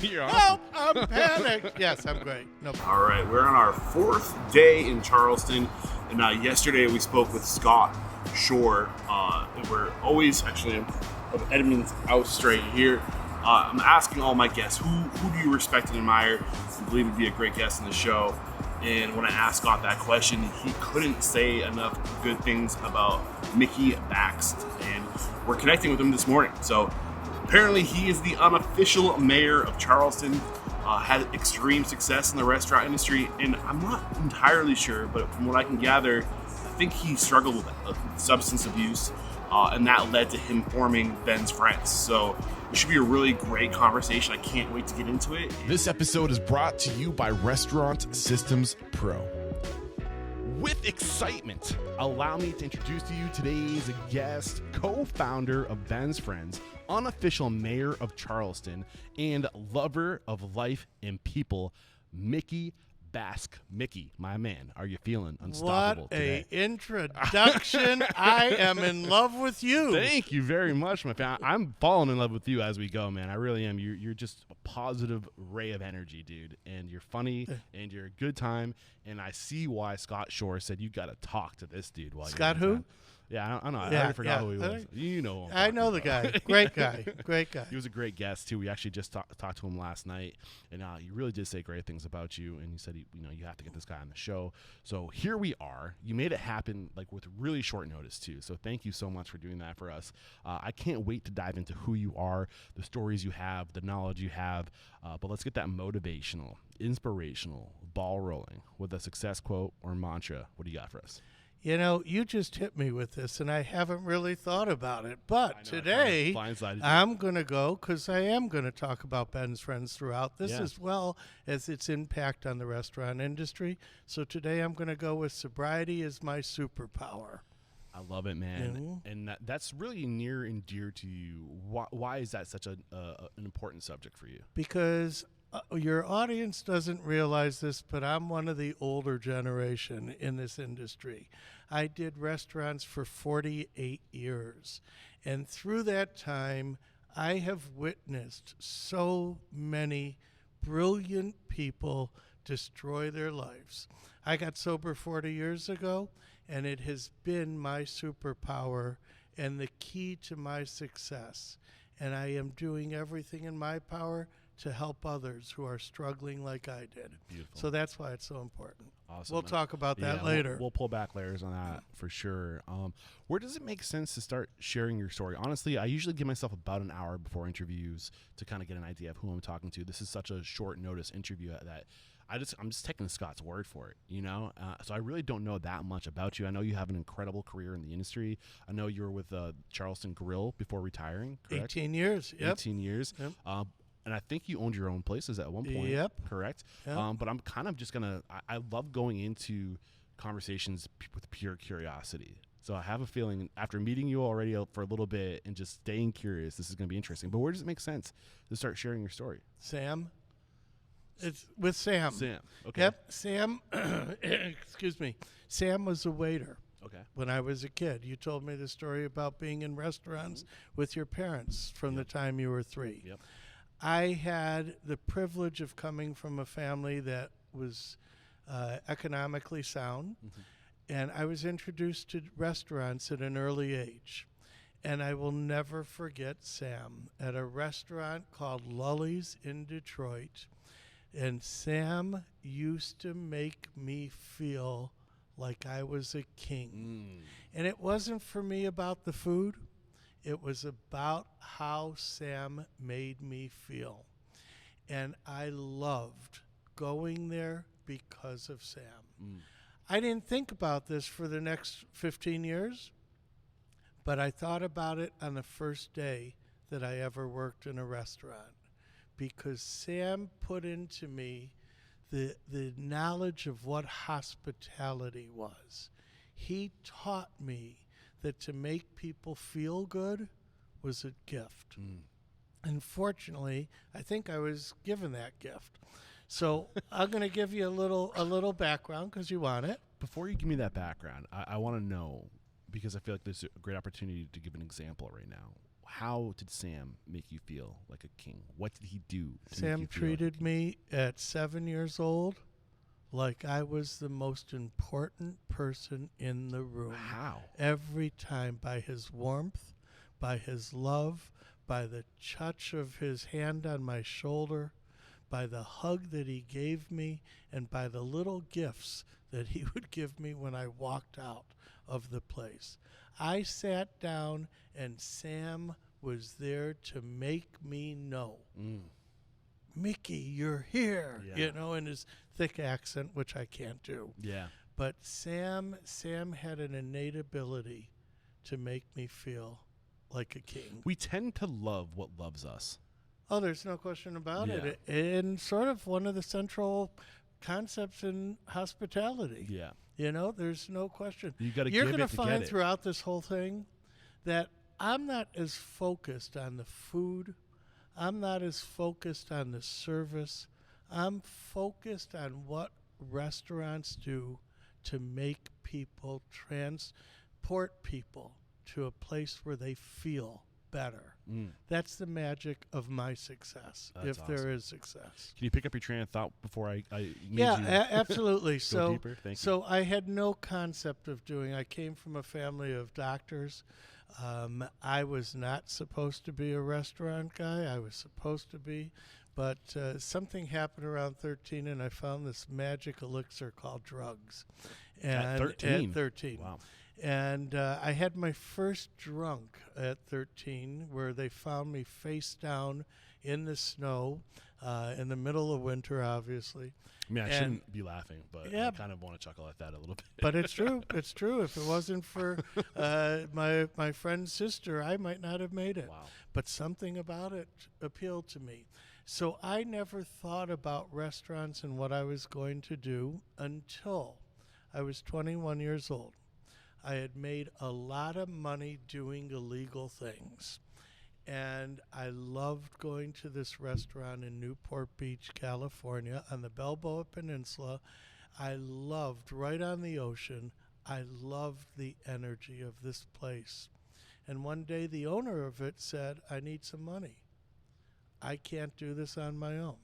You're Help! awesome. I'm panicked. Yes, I'm great. No problem. All right, we're on our 4th day in Charleston, and yesterday we spoke with Scott Shore. We're always actually of Edmonds House right here. I'm asking all my guests, who do you respect and admire and believe would be a great guest on the show? And when I asked Scott that question, he couldn't say enough good things about Mickey Bakst, and we're connecting with him this morning. So apparently he is the unofficial mayor of Charleston, had extreme success in the restaurant industry, and I'm not entirely sure, but from what I can gather, I think he struggled with substance abuse, and that led to him forming Ben's Friends. So it should be a really great conversation. I can't wait to get into it. This episode is brought to you by Restaurant Systems Pro. With excitement, allow me to introduce to you today's guest, co-founder of Ben's Friends, unofficial mayor of Charleston, and lover of life and people, Mickey Bakst. Mickey, my man, are you feeling unstoppable today? What a introduction. I am in love with you. Thank you very much, my fan. I'm falling in love with you as we go, man. I really am. You're just a positive ray of energy, dude. And you're funny, and you're a good time. And I see why Scott Shore said you got to talk to this dude. While Scott you're who? Yeah, I know. I Yeah, already forgot yeah. who he was. You know who I'm I know talking the about. guy. Great guy. Great guy. He was a great guest too. We actually just talked to him last night, and he really did say great things about you. And he said, you have to get this guy on the show. So here we are. You made it happen like with really short notice too. So thank you so much for doing that for us. I can't wait to dive into who you are, the stories you have, the knowledge you have. But let's get that motivational, inspirational, ball rolling with a success quote or mantra. What do you got for us? You know, you just hit me with this, and I haven't really thought about it. But today, I'm going to go because I am going to talk about Ben's Friends throughout this, as well as its impact on the restaurant industry. So today I'm going to go with sobriety is my superpower. I love it, man. And that's really near and dear to you. Why is that such an important subject for you? Because your audience doesn't realize this, but I'm one of the older generation in this industry. I did restaurants for 48 years. And through that time, I have witnessed so many brilliant people destroy their lives. I got sober 40 years ago, and it has been my superpower and the key to my success. And I am doing everything in my power to help others who are struggling like I did. Beautiful. So that's why it's so important. Awesome. We'll talk about that later. We'll pull back layers on that for sure. Where does it make sense to start sharing your story? Honestly, I usually give myself about an hour before interviews to kind of get an idea of who I'm talking to. This is such a short notice interview that I'm just taking Scott's word for it, So I really don't know that much about you. I know you have an incredible career in the industry. I know you were with Charleston Grill before retiring, correct? 18 years, yep. 18 years. Yep. And I think you owned your own places at one point. Yep. Correct. Yep. But I'm kind of just I love going into conversations with pure curiosity. So I have a feeling after meeting you already for a little bit and just staying curious, this is going to be interesting. But where does it make sense to start sharing your story? Sam? It's with Sam. Sam. Okay. Yep. Sam, excuse me. Sam was a waiter. Okay. When I was a kid. You told me the story about being in restaurants with your parents from the time you were 3. Yep. I had the privilege of coming from a family that was economically sound, and I was introduced to restaurants at an early age. And I will never forget Sam at a restaurant called Lully's in Detroit. And Sam used to make me feel like I was a king. And it wasn't for me about the food. It was about how Sam made me feel. And I loved going there because of Sam. I didn't think about this for the next 15 years, but I thought about it on the first day that I ever worked in a restaurant, because Sam put into me the knowledge of what hospitality was. He taught me that to make people feel good was a gift. And fortunately, I think I was given that gift. So I'm going to give you a little background because you want it. Before you give me that background, I want to know, because I feel like there's a great opportunity to give an example right now. how did Sam make you feel like a king? What did he do to make Sam you feel treated like a king? me at 7 years old like I was the most important person in the room. How? Every time, by his warmth, by his love, by the touch of his hand on my shoulder, by the hug that he gave me, and by the little gifts that he would give me when I walked out of the place. I sat down, and Sam was there to make me know, Mickey, you're here, Yeah. in his thick accent, which I can't do. Yeah. But Sam had an innate ability to make me feel like a king. We tend to love what loves us. Oh, there's no question about Yeah. it. And sort of one of the central concepts in hospitality. Yeah. There's no question. You got to You're give going it to to find get it. throughout this whole thing that I'm not as focused on the food. I'm not as focused on the service. I'm focused on what restaurants do to make people, transport people to a place where they feel better. That's the magic of my success, That's if there awesome. is success. Can you pick up your train of thought before I made Yeah, you absolutely. go deeper? Thank you. So I had no concept of doing. I came from a family of doctors. I was not supposed to be a restaurant guy. I was supposed to be, but something happened around 13, and I found this magic elixir called drugs. At 13? At 13. Wow. And I had my first drunk at 13, where they found me face down in the snow in the middle of winter, obviously. I mean, I And- shouldn't be laughing, but Yeah. I kind of want to chuckle at that a little bit. But it's true. It's true. If it wasn't for my friend's sister, I might not have made it. Wow. But something about it appealed to me. So I never thought about restaurants and what I was going to do until I was 21 years old. I had made a lot of money doing illegal things. And I loved going to this restaurant in Newport Beach, California, on the Balboa Peninsula. I loved right on the ocean. I loved the energy of this place. And one day the owner of it said, I need some money. I can't do this on my own.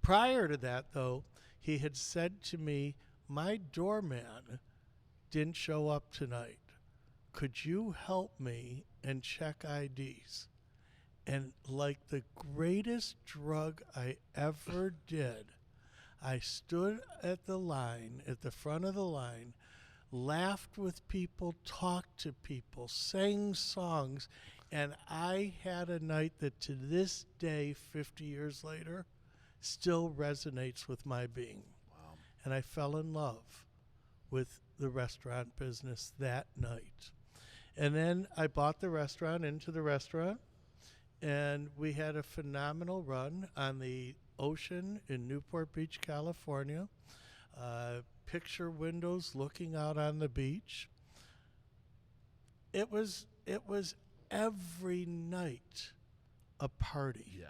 Prior to that, though, he had said to me, my doorman didn't show up tonight. Could you help me and check IDs? And like the greatest drug I ever did, I stood at the line, at the front of the line, laughed with people, talked to people, sang songs, and I had a night that to this day, 50 years later, still resonates with my being. Wow. And I fell in love with the restaurant business that night. And then I bought the restaurant into the restaurant, and we had a phenomenal run on the ocean in Newport Beach, California. Picture windows looking out on the beach. It was every night a party. Yeah.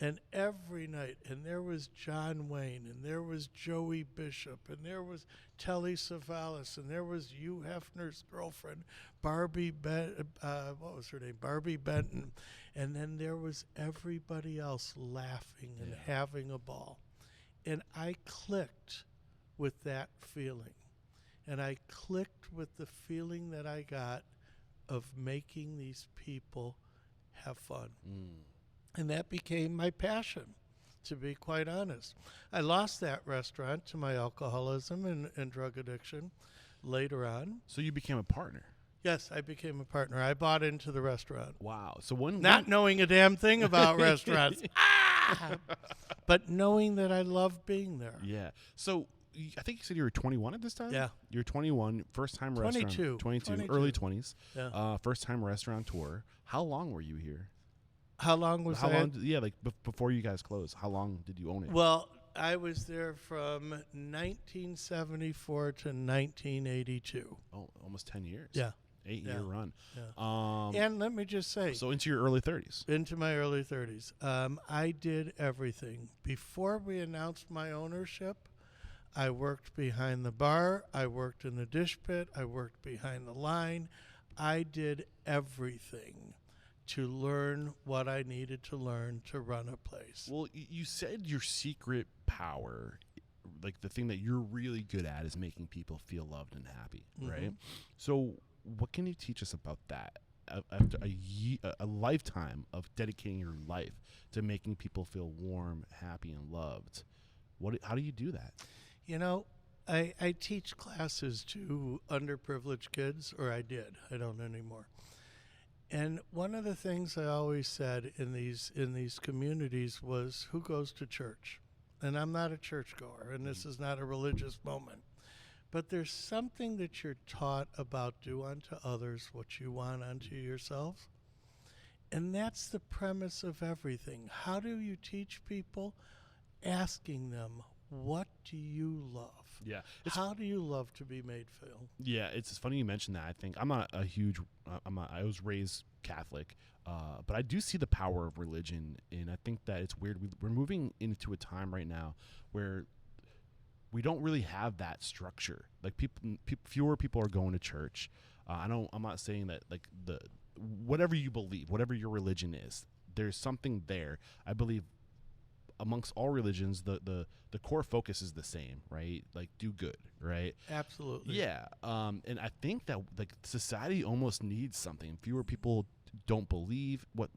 And every night, and there was John Wayne, and there was Joey Bishop, and there was Telly Savalas, and there was Hugh Hefner's girlfriend, Barbie what was her name? Barbie Benton. And then there was everybody else laughing and having a ball. And I clicked with that feeling. And I clicked with the feeling that I got of making these people have fun. And that became my passion, to be quite honest. I lost that restaurant to my alcoholism and drug addiction later on. So you became a partner. Yes, I became a partner. I bought into the restaurant. Wow. So when Not knowing a damn thing about restaurants. But knowing that I loved being there. Yeah. So I think you said you were 21 at this time? Yeah. You're 21, first time 22. restaurant. 22. 22. Early 20s. Yeah. First time restaurateur. How long were you here? How long was How I? long? Before you guys closed. How long did you own it? Well, I was there from 1974 to 1982. Oh, almost 10 years. Yeah. 8-year run. Yeah. And let me just say, So into your early 30s. into my early 30s, I did everything. Before we announced my ownership, I worked behind the bar. I worked in the dish pit. I worked behind the line. I did everything. to learn what I needed to learn to run a place. Well, you said your secret power, like the thing that you're really good at, is making people feel loved and happy, right? So what can you teach us about that? After a lifetime of dedicating your life to making people feel warm, happy, and loved, how do you do that? You know, I teach classes to underprivileged kids, or I did. I don't anymore. And one of the things I always said in these communities was, who goes to church? And I'm not a churchgoer, and this is not a religious moment. But there's something that you're taught about: do unto others what you want unto yourself. And that's the premise of everything. How do you teach people? Asking them, what do you love? Yeah. How do you love to be made feel? Yeah, it's funny you mentioned that. I think I'm not a huge. I was raised Catholic, but I do see the power of religion, and I think that it's weird. We're moving into a time right now where we don't really have that structure. Like fewer people are going to church. I'm not saying that like whatever you believe, whatever your religion is, there's something there. I believe amongst all religions, the core focus is the same, right? Like, do good, right? Absolutely. Yeah. And I think that like society almost needs something. Fewer people don't believe what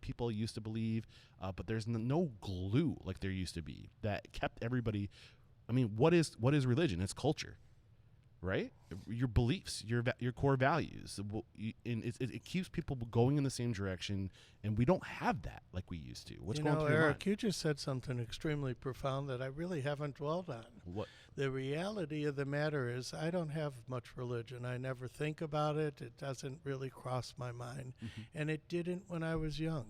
people used to believe, but there's no glue like there used to be that kept everybody. I mean, what is religion? It's culture, right? Your beliefs, your core values, and it keeps people going in the same direction, and we don't have that like we used to. What's going through your Eric, mind? you just said something extremely profound that I really haven't dwelled on. What? The reality of the matter is I don't have much religion. I never think about it. It doesn't really cross my mind, and it didn't when I was young.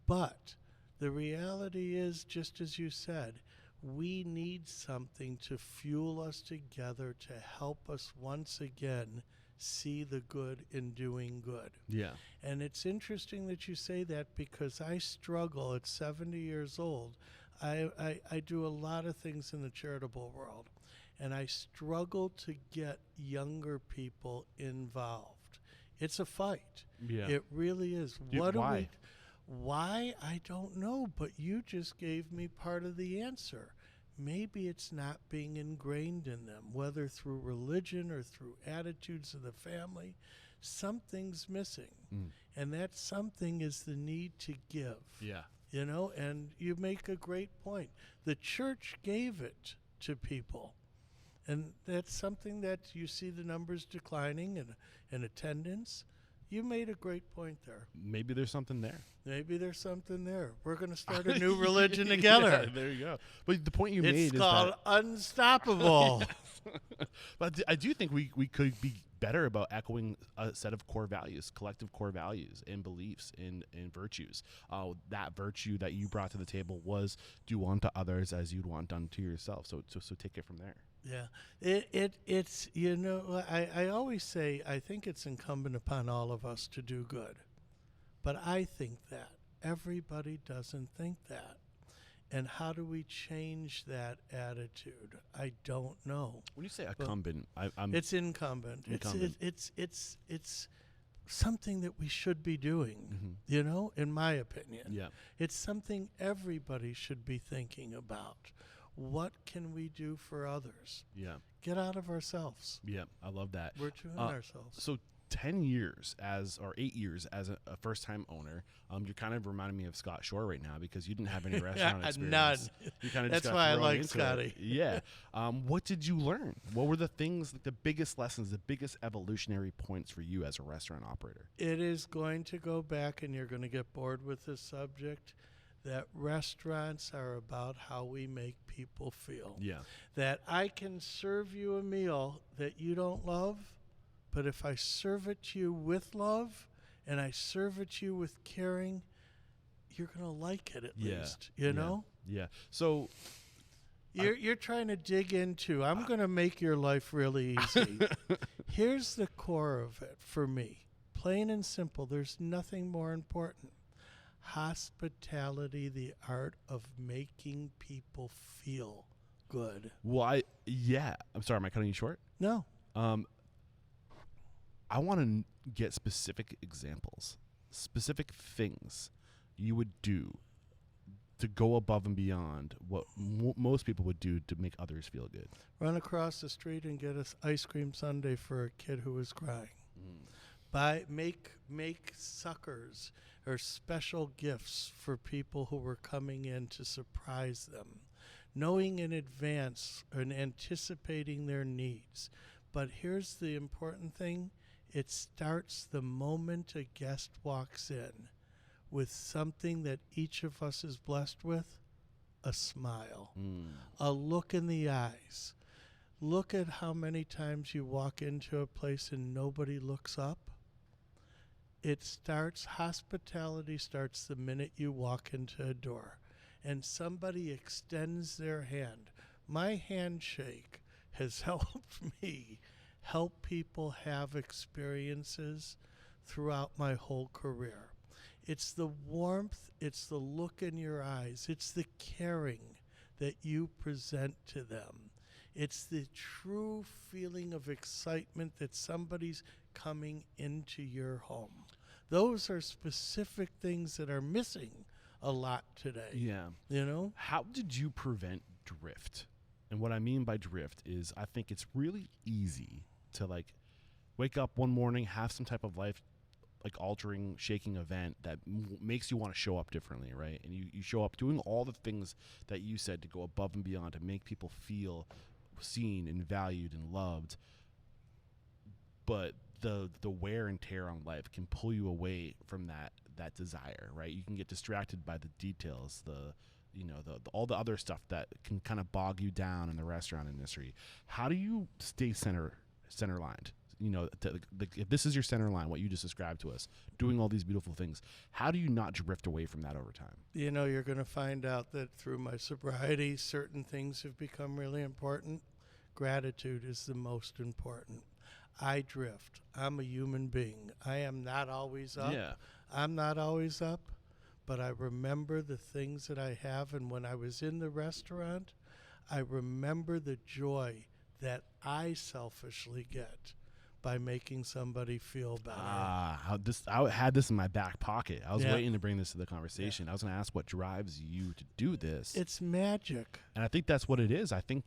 But the reality is, just as you said, we need something to fuel us together to help us once again see the good in doing good. Yeah. And it's interesting that you say that, because I struggle at 70 years old. I do a lot of things in the charitable world, and I struggle to get younger people involved. It's a fight. Yeah. It really is. Why? Why? I don't know, but you just gave me part of the answer. Maybe it's not being ingrained in them, whether through religion or through attitudes of the family. Something's missing, and that something is the need to give. Yeah. You know, and you make a great point. The church gave it to people, and that's something that you see the numbers declining in attendance. You made a great point there. Maybe there's something there. Maybe there's something there. We're going to start a new religion together. Yeah, there you go. But the point you It's made is called that Unstoppable. But I do think we could be better about echoing a set of core values, collective core values and beliefs and virtues. That virtue that you brought to the table was do unto others as you'd want done to yourself. So take it from there. Yeah, it's I always say I think it's incumbent upon all of us to do good, but I think that everybody doesn't think that, and how do we change that attitude? I don't know. When you say incumbent, It's incumbent. Incumbent. It's something that we should be doing. You know, in my opinion, Yeah. it's something everybody should be thinking about. What can we do for others? Yeah. Get out of ourselves. Yeah. I love that. We're doing ourselves. So 10 years or 8 years as a first-time owner, you're kind of reminding me of Scott Shore right now because you didn't have any restaurant experience. None. You kind of That's just got why I thrown like into Scotty. it. Yeah. What did you learn? What were the things, like the biggest lessons, the biggest evolutionary points for you as a restaurant operator? It is going to go back, and you're going to get bored with this subject, that restaurants are about how we make people feel. Yeah. That I can serve you a meal that you don't love, but if I serve it to you with love and I serve it to you with caring, you're going to like it at least, you know? Yeah. So You're trying to dig into, I'm going to make your life really easy. Here's the core of it for me. Plain and simple. There's nothing more important. Hospitality, the art of making people feel good. Well, I'm sorry, am I cutting you short? No. I want to get specific examples specific things you would do to go above and beyond what most people would do to make others feel good? Run across the street and get us ice cream sundae for a kid who was crying. Make suckers or special gifts for people who were coming in to surprise them, knowing in advance and anticipating their needs. But here's the important thing. It starts the moment a guest walks in with something that each of us is blessed with, a smile, a look in the eyes. Look at how many times you walk into a place and nobody looks up. Hospitality starts the minute you walk into a door and somebody extends their hand. My handshake has helped me help people have experiences throughout my whole career. It's the warmth, it's the look in your eyes, it's the caring that you present to them. It's the true feeling of excitement that somebody's coming into your home. Those are specific things that are missing a lot today. Yeah. You know? How did you prevent drift? And what I mean by drift is I think it's really easy to like wake up one morning, have some type of life like altering, shaking event that makes you want to show up differently, right? And you show up doing all the things that you said to go above and beyond to make people feel seen and valued and loved. But the wear and tear on life can pull you away from that desire, right? You can get distracted by the details, the all the other stuff that can kind of bog you down in the restaurant industry. How do you stay center lined? If this is your center line, what you just described to us, doing all these beautiful things, how do you not drift away from that over time? You're going to find out that through my sobriety, certain things have become really important. Gratitude is the most important. I drift. I'm a human being. I am not always up. Yeah. I'm not always up, but I remember the things that I have. And when I was in the restaurant, I remember the joy that I selfishly get by making somebody feel better. I had this in my back pocket. I was waiting to bring this to the conversation. I was going to ask what drives you to do this. It's magic. And I think that's what it is. I think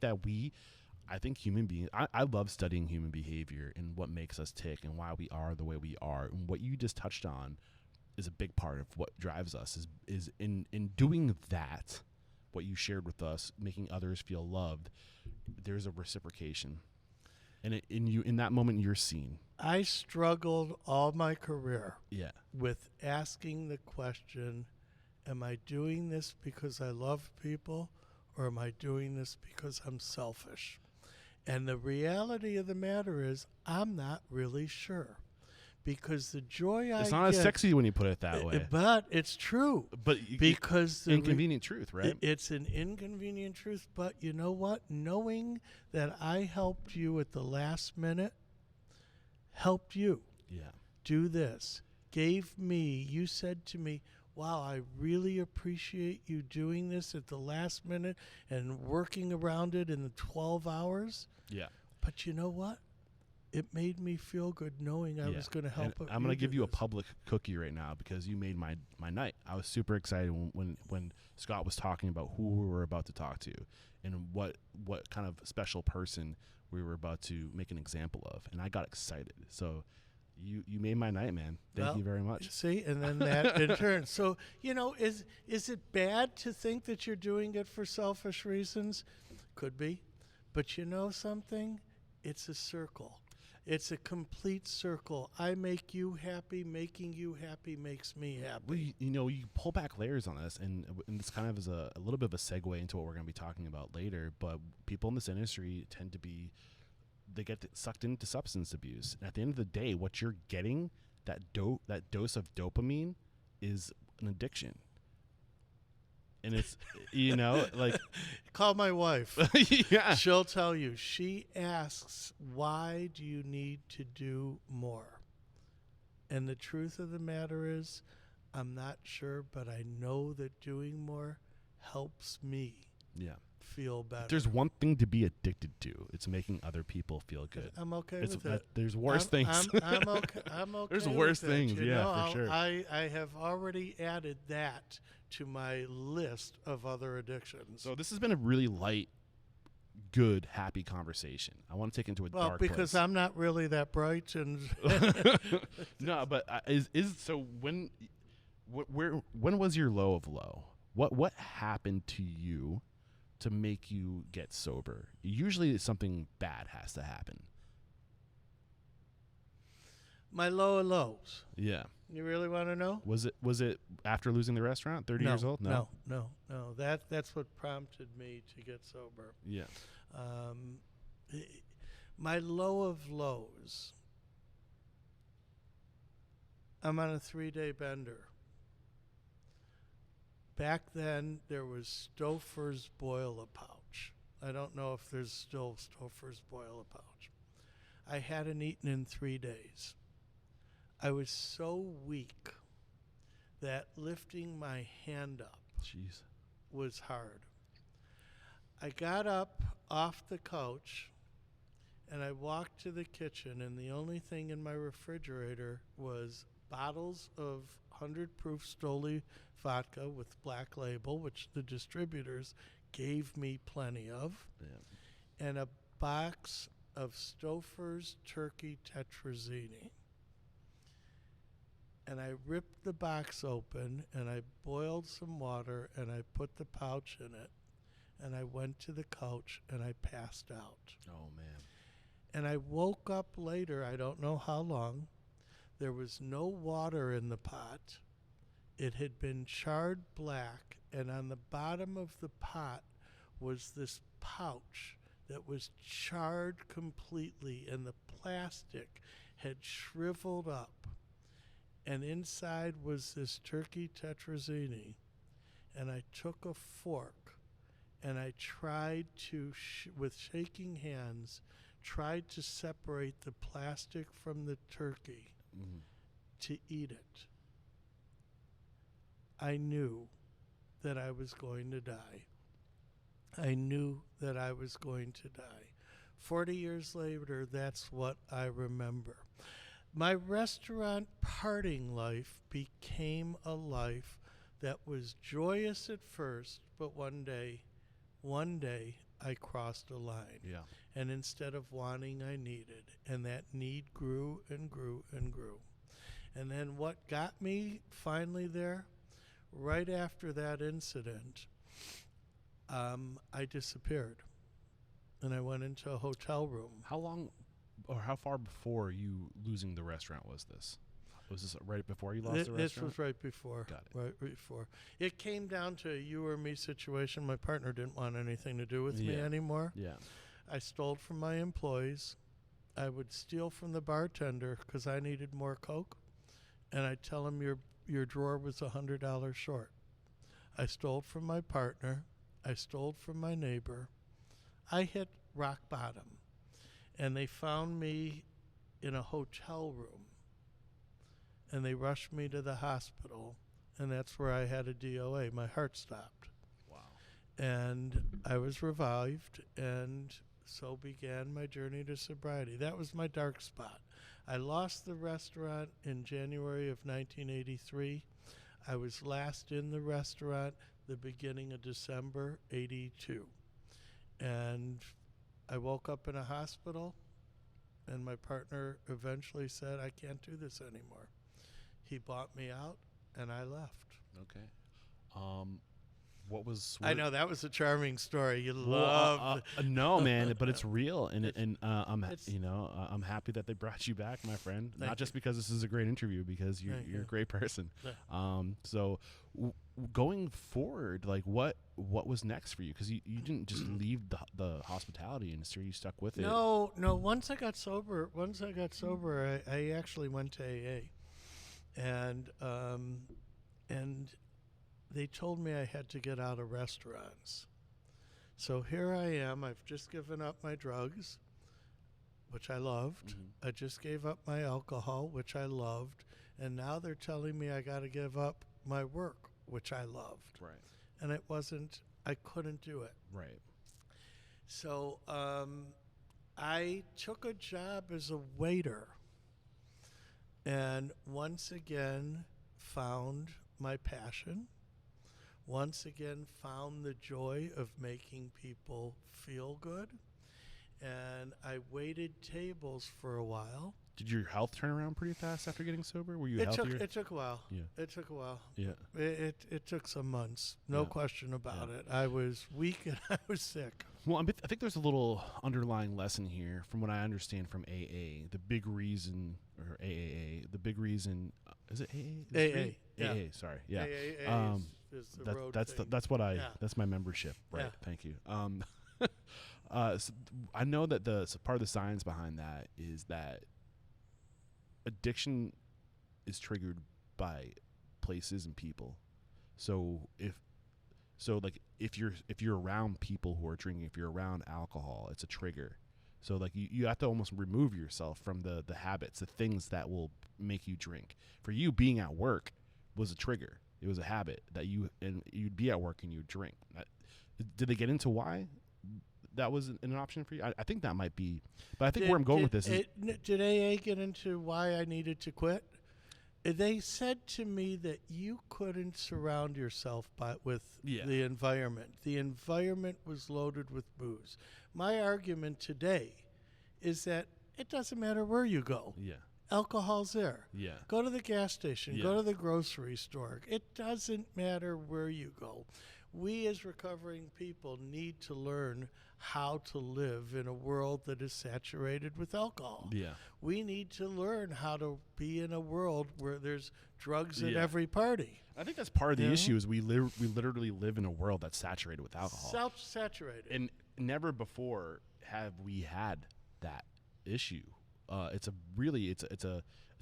human beings, I love studying human behavior and what makes us tick and why we are the way we are. And what you just touched on is a big part of what drives us is in doing that, what you shared with us, making others feel loved, there's a reciprocation. And in that moment, you're seen. I struggled all my career with asking the question, am I doing this because I love people, or am I doing this because I'm selfish? And the reality of the matter is, I'm not really sure. Because the joy it's not as sexy when you put it that way. But it's true. But because the inconvenient truth, right? It's an inconvenient truth. But you know what? Knowing that I helped you at the last minute, helped you do this, gave me, you said to me, wow, I really appreciate you doing this at the last minute and working around it in the 12 hours. Yeah. But you know what? It made me feel good knowing I was going to help. I'm going to give you a public cookie right now because you made my night. I was super excited when Scott was talking about who we were about to talk to and what kind of special person we were about to make an example of. And I got excited. So you made my night, man. Thank you very much. See, and then that in turn. So, is it bad to think that you're doing it for selfish reasons? Could be. But you know something? It's a circle. It's a complete circle. I make you happy. Making you happy makes me happy. Well, you pull back layers on this, and this kind of is a little bit of a segue into what we're going to be talking about later. But people in this industry tend to they get sucked into substance abuse. And at the end of the day, what you're getting, that dose of dopamine, is an addiction. And it's, like... Call my wife. Yeah. She'll tell you. She asks, why do you need to do more? And the truth of the matter is, I'm not sure, but I know that doing more helps me. Yeah. feel better. If there's one thing to be addicted to, it's making other people feel good. I'm okay with it. There's worse things. I'm okay. I'm okay. There's with worse it, things, you yeah, know? for sure. I have already added that to my list of other addictions. So this has been a really light, good, happy conversation. I want to take into a dark because place. I'm not really that bright, and No, but so when was your low of low? What happened to you to make you get sober? Usually something bad has to happen. my low of lows. Yeah. You really want to know? Was it after losing the restaurant? 30 years old? No. That's what prompted me to get sober. Yeah. My low of lows. I'm on a 3-day bender. Back then, there was Stouffer's Boil-A-Pouch. I don't know if there's still Stouffer's Boil-A-Pouch. I hadn't eaten in 3 days. I was so weak that lifting my hand up Jeez. was hard. I got up off the couch and I walked to the kitchen, and the only thing in my refrigerator was bottles of 100 proof Stoli vodka with Black Label, which the distributors gave me plenty of, and a box of Stouffer's Turkey Tetrazzini. And I ripped the box open, and I boiled some water, and I put the pouch in it, and I went to the couch, and I passed out. Oh, man. And I woke up later, I don't know how long. There was no water in the pot. It had been charred black, and on the bottom of the pot was this pouch that was charred completely, and the plastic had shriveled up. And inside was this turkey tetrazzini. And I took a fork, and I tried to, with shaking hands, tried to separate the plastic from the turkey to eat it. I knew that I was going to die. I knew that I was going to die. 40 years later, that's what I remember. My restaurant parting life became a life that was joyous at first, but one day I crossed a line. Yeah. And instead of wanting, I needed. And that need grew and grew and grew. And then what got me finally there, right after that incident, I disappeared. And I went into a hotel room. How long or how far before you losing the restaurant was this? Was this right before you lost the restaurant? This was right before. Got it. Right before. It came down to a you or me situation. My partner didn't want anything to do with me anymore. Yeah. I stole from my employees. I would steal from the bartender because I needed more Coke. And I'd tell him your drawer was $100 short. I stole from my partner. I stole from my neighbor. I hit rock bottom. And they found me in a hotel room. And they rushed me to the hospital. And that's where I had a DOA. My heart stopped. Wow. And I was revived, and so began my journey to sobriety. That was my dark spot. I lost the restaurant in January of 1983. I was last in the restaurant the beginning of December 82. And I woke up in a hospital, and my partner eventually said, I can't do this anymore. He bought me out, and I left. Okay. What was? I know that was a charming story. You love. No, man, but it's real, and I'm I'm happy that they brought you back, my friend. Not just because this is a great interview, because you're a great person. Yeah. So going forward, like what was next for you? Because you didn't just leave the hospitality industry; you stuck with it. No. Once I got sober, I actually went to AA, and they told me I had to get out of restaurants. So here I am. I've just given up my drugs, which I loved. Mm-hmm. I just gave up my alcohol, which I loved. And now they're telling me I got to give up my work, which I loved. Right. And I couldn't do it. Right. So I took a job as a waiter, and once again found my passion. Once again found the joy of making people feel good. And I waited tables for a while. Did your health turn around pretty fast after getting sober? Were you healthier? It took a while. Yeah. It took a while. Yeah. It took some months. No Yeah. question about Yeah. it. I was weak and I was sick. Well, I think there's a little underlying lesson here from what I understand from AA. The big reason, or AAA, the big reason, is it AA? AA. Yeah. AA, sorry. Yeah. AAA is the road thing. That's what Yeah. that's my membership. Right. Yeah. Thank you. So I know that part of the science behind that is that addiction is triggered by places and people. So if you're around people who are drinking, if you're around alcohol, it's a trigger. So like you have to almost remove yourself from the habits, the things that will make you drink. For you, being at work was a trigger. It was a habit that you'd be at work and you'd drink. Did they get into why that was an option for you? I think that might be, but I think where I'm going with this is, did AA get into why I needed to quit? They said to me that you couldn't surround yourself with the environment. The environment was loaded with booze. My argument today is that it doesn't matter where you go. Yeah. Alcohol's there. Yeah. Go to the gas station. Yeah. Go to the grocery store. It doesn't matter where you go. We as recovering people need to learn how to live in a world that is saturated with alcohol. Yeah. We need to learn how to be in a world where there's drugs at Yeah. every party. I think that's part of the Yeah. issue is we literally live in a world that's saturated with alcohol. Self-saturated. And never before have we had that issue. It's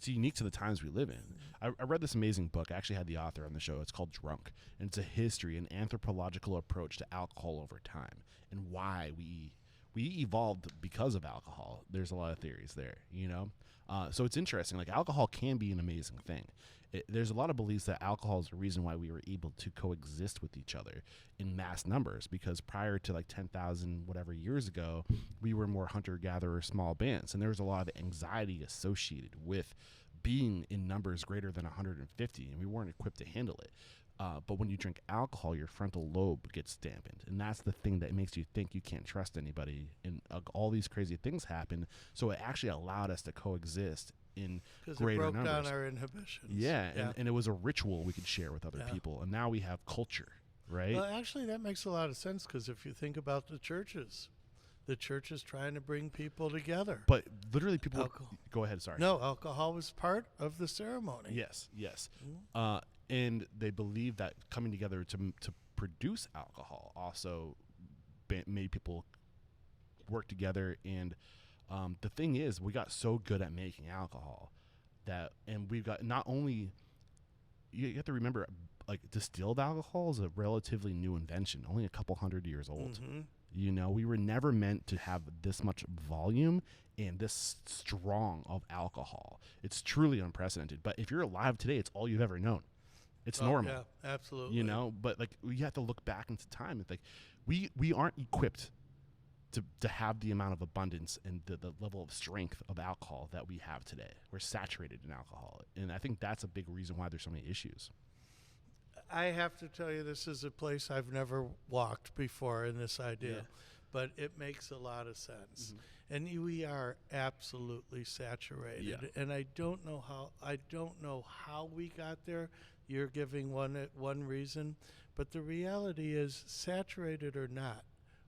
unique to the times we live in. I read this amazing book. I actually had the author on the show. It's called Drunk, and it's a history, an anthropological approach to alcohol over time and why we evolved because of alcohol. There's a lot of theories there, you know. So it's interesting. Like alcohol can be an amazing thing. There's a lot of beliefs that alcohol is the reason why we were able to coexist with each other in mass numbers, because prior to like 10,000 whatever years ago, we were more hunter-gatherer, small bands, and there was a lot of anxiety associated with being in numbers greater than 150, and we weren't equipped to handle it. But when you drink alcohol, your frontal lobe gets dampened, and that's the thing that makes you think you can't trust anybody, and all these crazy things happen. So it actually allowed us to coexist in greater it broke numbers. down our inhibitions. Yeah. And it was a ritual we could share with other people, and now we have culture, right? Well, actually, that makes a lot of sense, because if you think about the churches trying to bring people together. But literally, people. Alcohol. Go ahead. Sorry. No, alcohol was part of the ceremony. Yes. And they believe that coming together to produce alcohol also made people work together. And the thing is, we got so good at making alcohol and we've got not only, you have to remember, like distilled alcohol is a relatively new invention, only a couple 100 years old. Mm-hmm. You know, we were never meant to have this much volume and this strong of alcohol. It's truly unprecedented. But if you're alive today, it's all you've ever known. It's normal. Yeah, absolutely. You know, but like we have to look back into time. It's like we aren't equipped to have the amount of abundance and the level of strength of alcohol that we have today. We're saturated in alcohol. And I think that's a big reason why there's so many issues. I have to tell you, this is a place I've never walked before in this idea, but it makes a lot of sense. Mm-hmm. And we are absolutely saturated. Yeah. And I don't know how we got there. You're giving one reason, but the reality is, saturated or not,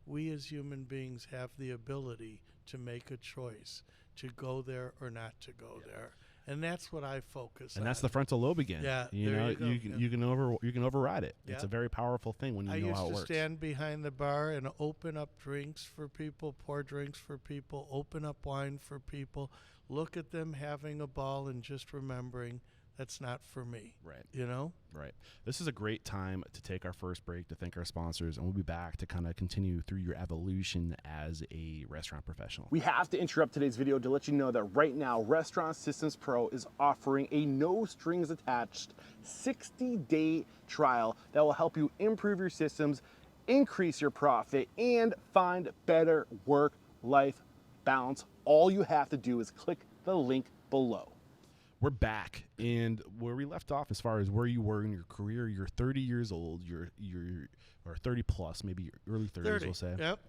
we as human beings have the ability to make a choice to go there or not to go there. And that's what I focus on. And that's the frontal lobe again. Yeah, you know, you can override it. Yeah. It's a very powerful thing when you know how it works. I used to stand behind the bar and open up drinks for people, pour drinks for people, open up wine for people, look at them having a ball, and just remembering that's not for me. Right. You know? Right. This is a great time to take our first break to thank our sponsors, and we'll be back to kind of continue through your evolution as a restaurant professional. We have to interrupt today's video to let you know that right now, Restaurant Systems Pro is offering a no strings attached 60-day trial that will help you improve your systems increase your profit, and find better work-life balance, all you have to do is click the link below. We're back, and where we left off as far as where you were in your career, you're 30 years old, you're or 30 plus, maybe your early 30s, 30. we'll say. Yep.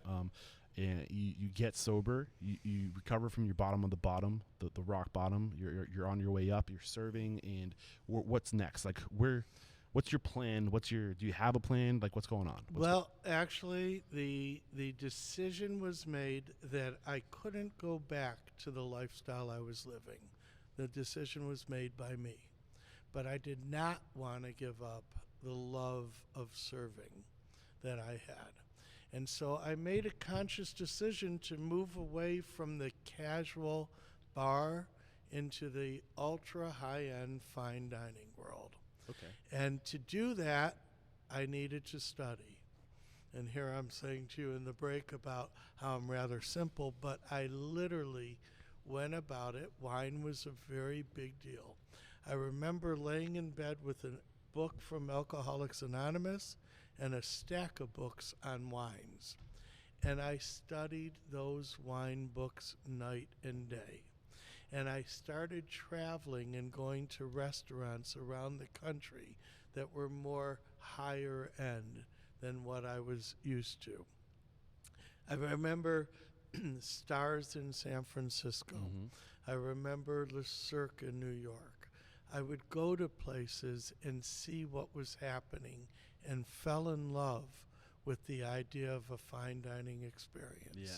And you get sober, you recover from your bottom of the bottom, the rock bottom. You're on your way up. You're serving, and what's next? Like what's your plan? Do you have a plan? Like what's going on? Actually, the decision was made that I couldn't go back to the lifestyle I was living. The decision was made by me, but I did not want to give up the love of serving that I had. And so I made a conscious decision to move away from the casual bar into the ultra high-end fine dining world. Okay. And to do that, I needed to study. And here I'm saying to you in the break about how I'm rather simple, but I literally went about it. Wine was a very big deal. I remember laying in bed with a book from Alcoholics Anonymous and a stack of books on wines. And I studied those wine books night and day. And I started traveling and going to restaurants around the country that were more higher end than what I was used to. I remember Stars in San Francisco. Mm-hmm. I remember Le Cirque in New York. I would go to places and see what was happening and fell in love with the idea of a fine dining experience. Yeah.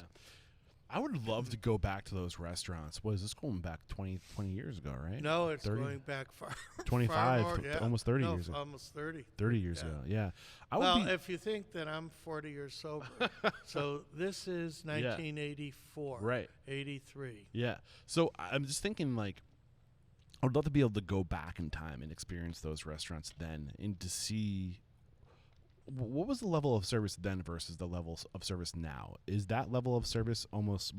I would love to go back to those restaurants. What is this going back 20 years ago, right? No, it's 30? going back far. 25, far more, yeah. almost 30 no, years ago. Almost 30. 30 years Yeah. ago, yeah. Well, if you think that I'm 40 years sober. So this is Yeah. 1984. Right. 83. Yeah. So I'm just thinking, like, I would love to be able to go back in time and experience those restaurants then and to see what was the level of service then versus the level of service now. Is that level of service almost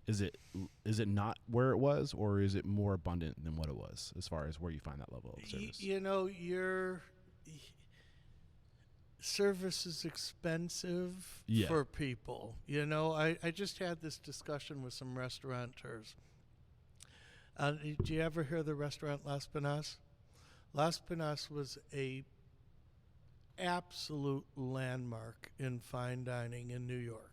is it not where it was, or is it more abundant than what it was as far as where you find that level of service? You know, your service is expensive for people. You know, I just had this discussion with some restaurateurs. Do you ever hear the restaurant Las Penas? Las Penas was a absolute landmark in fine dining in New York.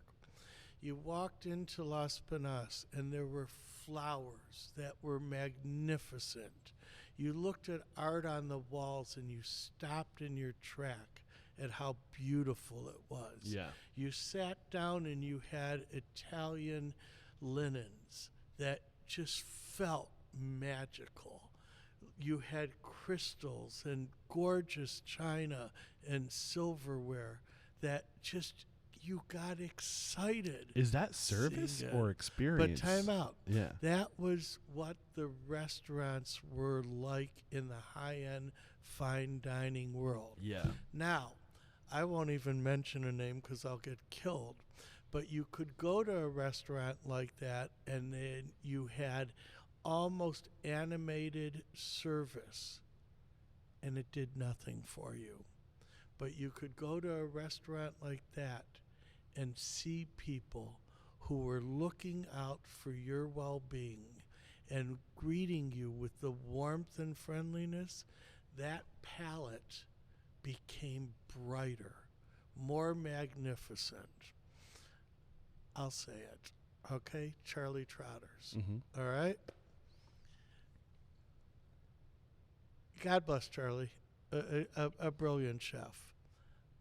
You walked into Las Penas and there were flowers that were magnificent. You looked at art on the walls and you stopped in your track at how beautiful it was. Yeah. You sat down and you had Italian linens that just felt magical. You had crystals and gorgeous china and silverware that just, you got excited. Is that service or experience? But time out. Yeah. That was what the restaurants were like in the high-end fine dining world. Yeah. Now, I won't even mention a name because I'll get killed, but you could go to a restaurant like that and then you had almost animated service and it did nothing for you. But you could go to a restaurant like that and see people who were looking out for your well-being and greeting you with the warmth and friendliness. That palate became brighter, more magnificent. I'll say it, okay? Charlie Trotters, Mm-hmm. all right? God bless Charlie, a brilliant chef.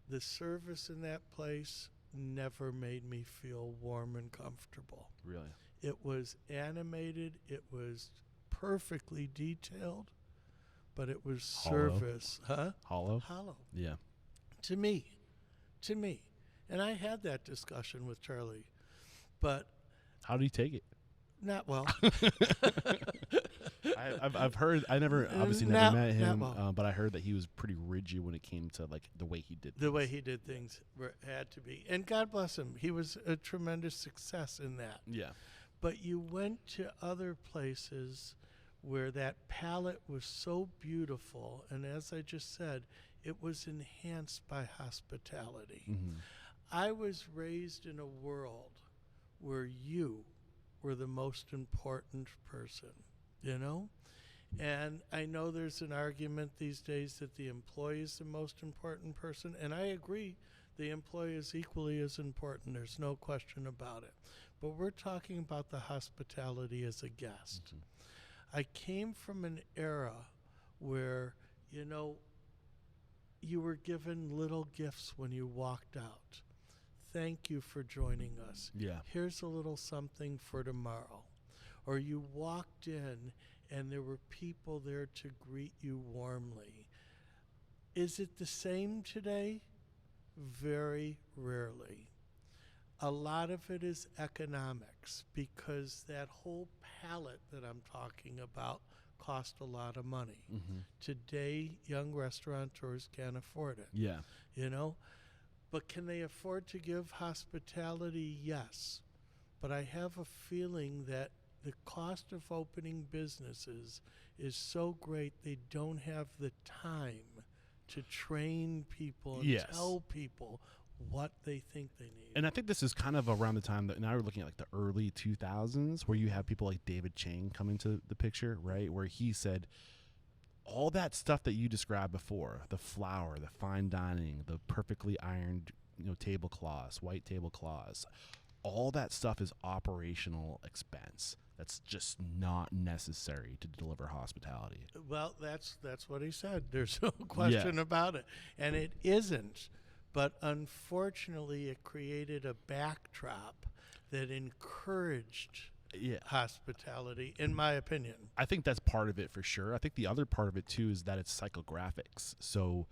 The service in that place never made me feel warm and comfortable. Really? It was animated, it was perfectly detailed, but it was service. Huh? Hollow? Hollow. Yeah. To me. And I had that discussion with Charlie, but How do you take it? not well. I've heard. I never obviously Not- never met him, not well. but I heard that he was pretty rigid when it came to like the way he did. The way things. he did things had to be. And God bless him. He was a tremendous success in that. Yeah. But you went to other places where that palette was so beautiful. And as I just said, it was enhanced by hospitality. Mm-hmm. I was raised in a world where you were the most important person, you know? And I know there's an argument these days that the employee is the most important person, and I agree the employee is equally as important. There's no question about it. But we're talking about the hospitality as a guest. Mm-hmm. I came from an era where, you know, you were given little gifts when you walked out. Thank you for joining us. Yeah. Here's a little something for tomorrow. Or you walked in and there were people there to greet you warmly. Is it the same today? Very rarely. A lot of it is economics, because that whole palette that I'm talking about cost a lot of money. Mm-hmm. Today, young restaurateurs can't afford it. Yeah. You know? But can they afford to give hospitality? Yes. But I have a feeling that the cost of opening businesses is so great they don't have the time to train people and Yes. tell people what they think they need. And I think this is kind of around the time that now we're looking at like the early 2000s, where you have people like David Chang come into the picture, right? Where he said all that stuff that you described before, the flour, the fine dining, the perfectly ironed, tablecloths, white tablecloths, all that stuff is operational expense. That's just not necessary to deliver hospitality. Well, that's what he said. There's no question about it. And it isn't. But unfortunately, it created a backdrop that encouraged hospitality, in my opinion. I think that's part of it for sure. I think the other part of it too is that it's psychographics. So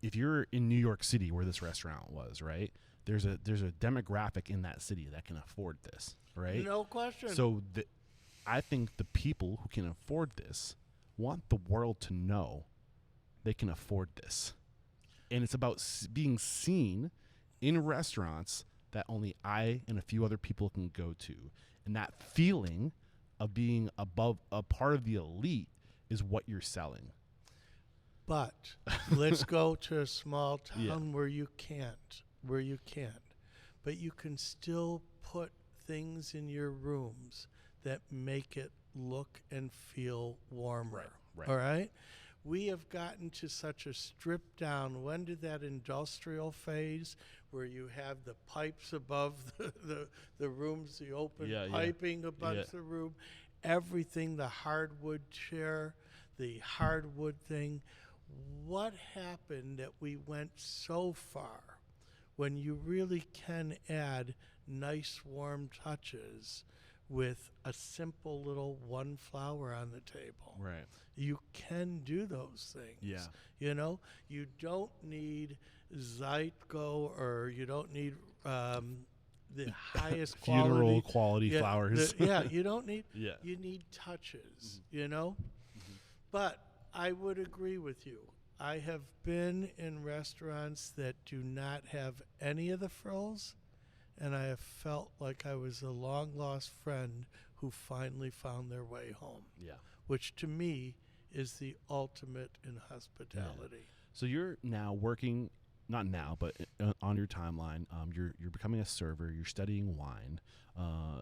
if you're in New York City, where this restaurant was, right, there's a demographic in that city that can afford this, right? No question. So I think the people who can afford this want the world to know they can afford this. And it's about being seen in restaurants that only I and a few other people can go to. And that feeling of being above a part of the elite is what you're selling. But let's go to a small town where you can't. But you can still put things in your rooms that make it look and feel warmer. Right. All right? We have gotten to such a stripped down. When did that industrial phase where you have the pipes above the rooms, the open piping above the room, everything, the hardwood chair, the hardwood thing? What happened that we went so far when you really can add nice warm touches with a simple little one flower on the table? Right. You can do those things. Yeah. You don't need Zytko, or you don't need the highest funeral quality flowers. You don't need. Yeah. You need touches. Mm-hmm. But I would agree with you. I have been in restaurants that do not have any of the frills, and I have felt like I was a long-lost friend who finally found their way home. Yeah. Which to me is the ultimate in hospitality. Yeah. So you're now working, not now, but on your timeline, you're becoming a server. You're studying wine.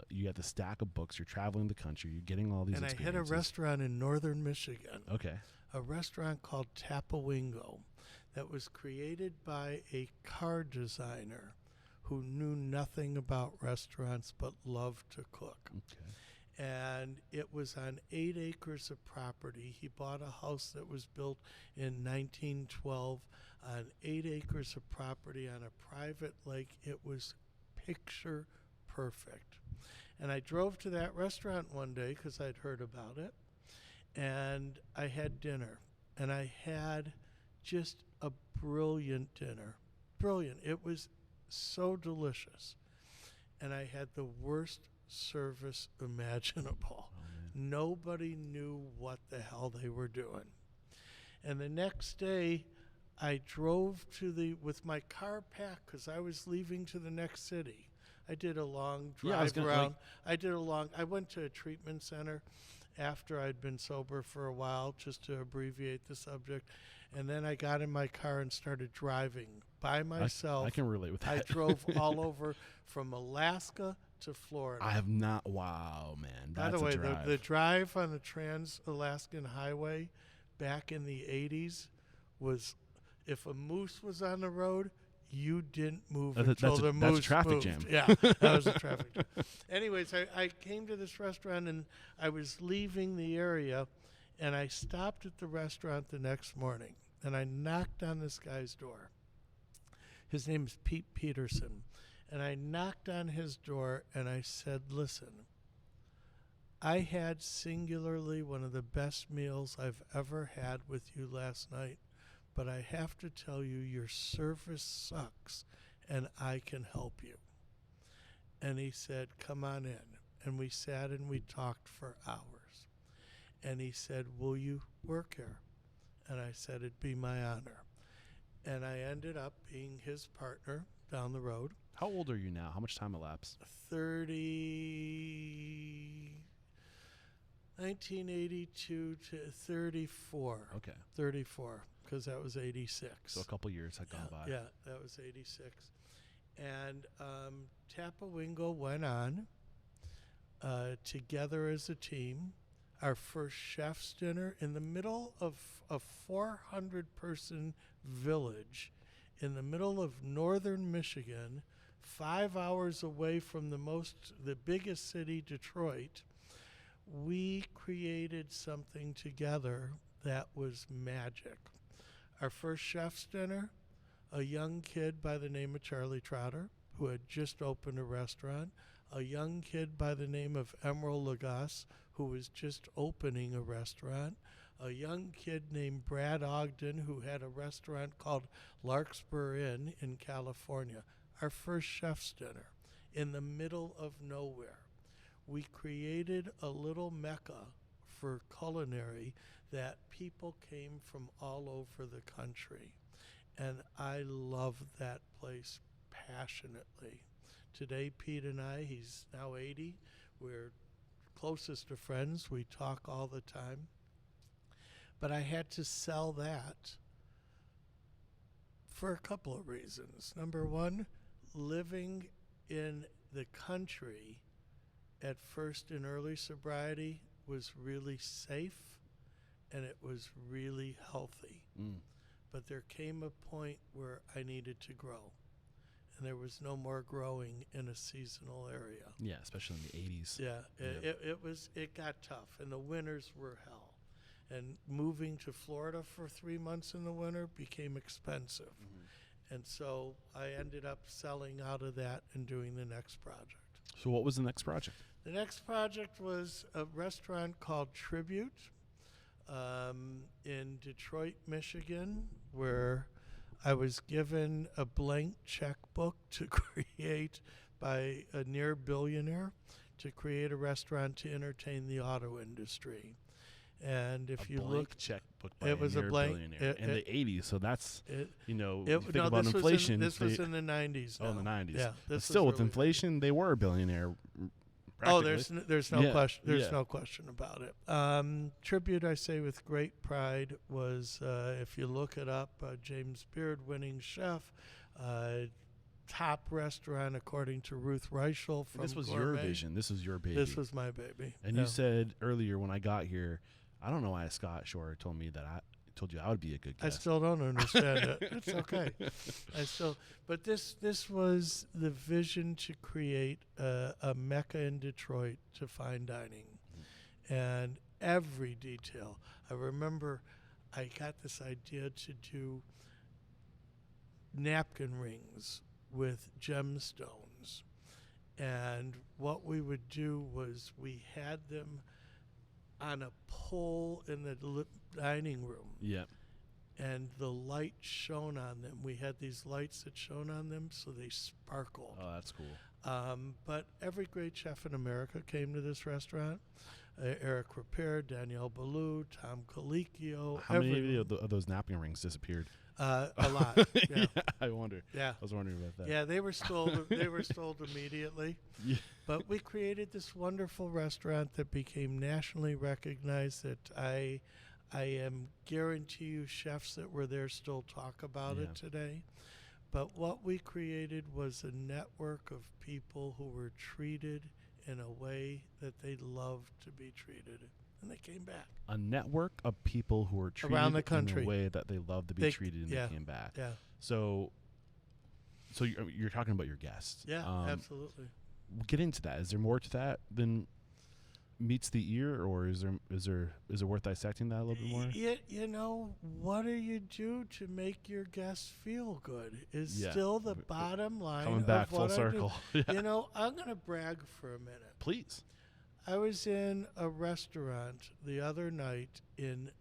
You got the stack of books. You're traveling the country. You're getting all these experiences. And I had a restaurant in northern Michigan. Okay. A restaurant called Tapawingo that was created by a car designer who knew nothing about restaurants but loved to cook. Okay. And it was on 8 acres of property. He bought a house that was built in 1912 on 8 acres of property on a private lake. It was picture perfect. And I drove to that restaurant one day because I'd heard about it. And I had dinner. And I had just a brilliant dinner. Brilliant. It was so delicious. And I had the worst service imaginable. Nobody knew what the hell they were doing. And the next day, I drove with my car packed because I was leaving to the next city. I did a long drive around. I went to a treatment center after I'd been sober for a while, just to abbreviate the subject. And then I got in my car and started driving by myself. I can relate with that. I drove all over from Alaska to Florida. I have not. Wow, man. By That's the way, a drive. the drive on the Trans-Alaskan Highway back in the 80s was, if a moose was on the road, you didn't move until the moose that's a traffic moved. jam. Yeah, that was a traffic jam. Anyways, I came to this restaurant, and I was leaving the area, and I stopped at the restaurant the next morning, and I knocked on this guy's door. His name is Pete Peterson. And I knocked on his door, and I said, listen, I had singularly one of the best meals I've ever had with you last night, but I have to tell you, your service sucks, and I can help you. And he said, come on in. And we sat and we talked for hours. And he said, will you work here? And I said, it'd be my honor. And I ended up being his partner down the road. How old are you now? How much time elapsed? 1982 to 34. Okay. 34, because that was 86. So a couple years had gone by. Yeah, that was 86. And Tapawingo went on together as a team. Our first chef's dinner in the middle of a 400-person village in the middle of northern Michigan, 5 hours away from the biggest city, Detroit. We created something together that was magic. Our first chef's dinner, a young kid by the name of Charlie Trotter, who had just opened a restaurant, a young kid by the name of Emerald Lagasse, who was just opening a restaurant, a young kid named Brad Ogden, who had a restaurant called Larkspur Inn in California. Our first chef's dinner in the middle of nowhere. We created a little mecca for culinary that people came from all over the country. And I love that place passionately. Today, Pete and I, he's now 80, we're closest of friends. We talk all the time. But I had to sell that for a couple of reasons. Number one, living in the country at first in early sobriety was really safe and it was really healthy. But there came a point where I needed to grow. And there was no more growing in a seasonal area. Yeah, especially in the 80s. Yeah, it got tough, and the winters were hell. And moving to Florida for 3 months in the winter became expensive. Mm-hmm. And so I ended up selling out of that and doing the next project. So what was the next project? The next project was a restaurant called Tribute in Detroit, Michigan, where I was given a blank checkbook to create by a near billionaire to create a restaurant to entertain the auto industry. And if you look, checkbook by it was a blank billionaire in the 80s. So that's you think no, about inflation. This was in the 90s. Oh, in the 90s. Yeah, but still, with inflation, they were a billionaire. Oh, there's no question. There's yeah. no question about it. Tribute, I say with great pride, was if you look it up, James Beard winning chef, top restaurant according to Ruth Reichel from This was Gourmet. your vision. This was your baby. This was my baby. And you said earlier when I got here, I don't know why Scott Shore told me that I told you I would be a good guest. I still don't understand it. It's okay. But this was the vision to create a mecca in Detroit to fine dining, and every detail. I remember I got this idea to do napkin rings with gemstones, and what we would do was we had them on a pole in the dining room. Yeah. And the light shone on them. We had these lights that shone on them so they sparkled. Oh, that's cool. But every great chef in America came to this restaurant. Eric Ripert, Danielle Ballou, Tom Colicchio. How many of those napkin rings disappeared? A lot. Yeah. I wonder. Yeah. I was wondering about that. Yeah, they were sold. They were sold immediately. Yeah. But we created this wonderful restaurant that became nationally recognized. That I I am guarantee you chefs that were there still talk about Yeah. it today. But what we created was a network of people who were treated in a way that they loved to be treated, and they came back. A network of people who were treated Around the country. in a way that they love to be They- treated, and yeah, they came back. Yeah, So you're talking about your guests. yeah, absolutely. Get into that. Is there more to that than meets the ear, or is it worth dissecting that a little bit more? You know, what do you do to make your guests feel good is Yeah. still the bottom line. Coming back of full what I do. circle. Yeah. You know, I'm going to brag for a minute. Please. I was in a restaurant the other night in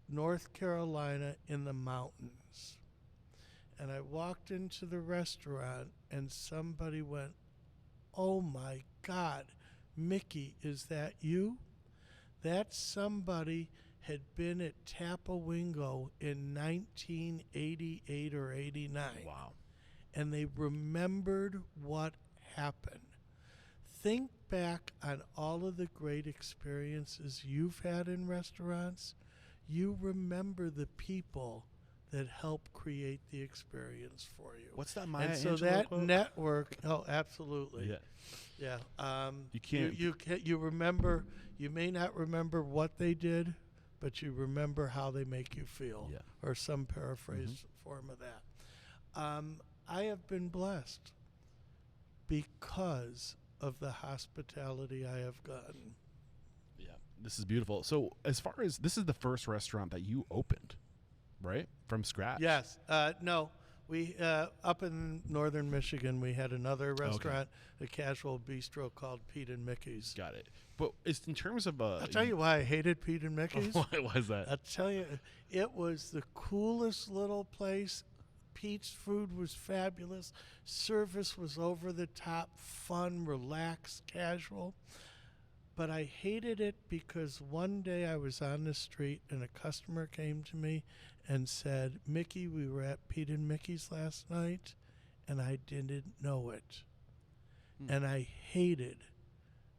North Carolina in the mountains. And I walked into the restaurant and somebody went, "Oh my God, Mickey, is that you?" That somebody had been at Tapawingo in 1988 or 89. Wow. And they remembered what happened. Think back on all of the great experiences you've had in restaurants. You remember the people that help create the experience for you. What's that Maya And so Angelou that quote? network, oh, absolutely. Yeah. Yeah. You can't- You remember. You may not remember what they did, but you remember how they make you feel, Yeah. or some paraphrase form of that. I have been blessed because of the hospitality I have gotten. Yeah. This is beautiful. So as far as this is the first restaurant that you opened, right? From scratch. Yes. No. We up in northern Michigan, we had another restaurant, a casual bistro called Pete and Mickey's. Got it. But it's in terms of I'll tell you why I hated Pete and Mickey's. Why was that? I'll tell you, it was the coolest little place. Pete's food was fabulous. Service was over the top, fun, relaxed, casual. But I hated it because one day I was on the street and a customer came to me and said, "Mickey, we were at Pete and Mickey's last night," and I didn't know it. And I hated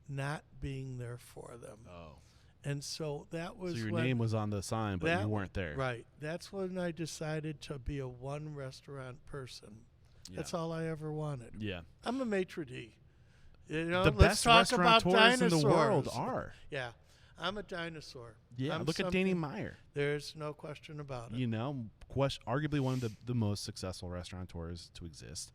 not being there for them. Oh. And so that was So your when name was on the sign, but you weren't there. Right. That's when I decided to be a one restaurant person. Yeah. That's all I ever wanted. Yeah. I'm a maitre d'. You know, The let's best talk about restaurateurs in dinosaurs. the world are. Yeah. I'm a dinosaur. Yeah. I'm Look at Danny something- Meyer. There's no question about it. You know, arguably one of the most successful restaurateurs to exist.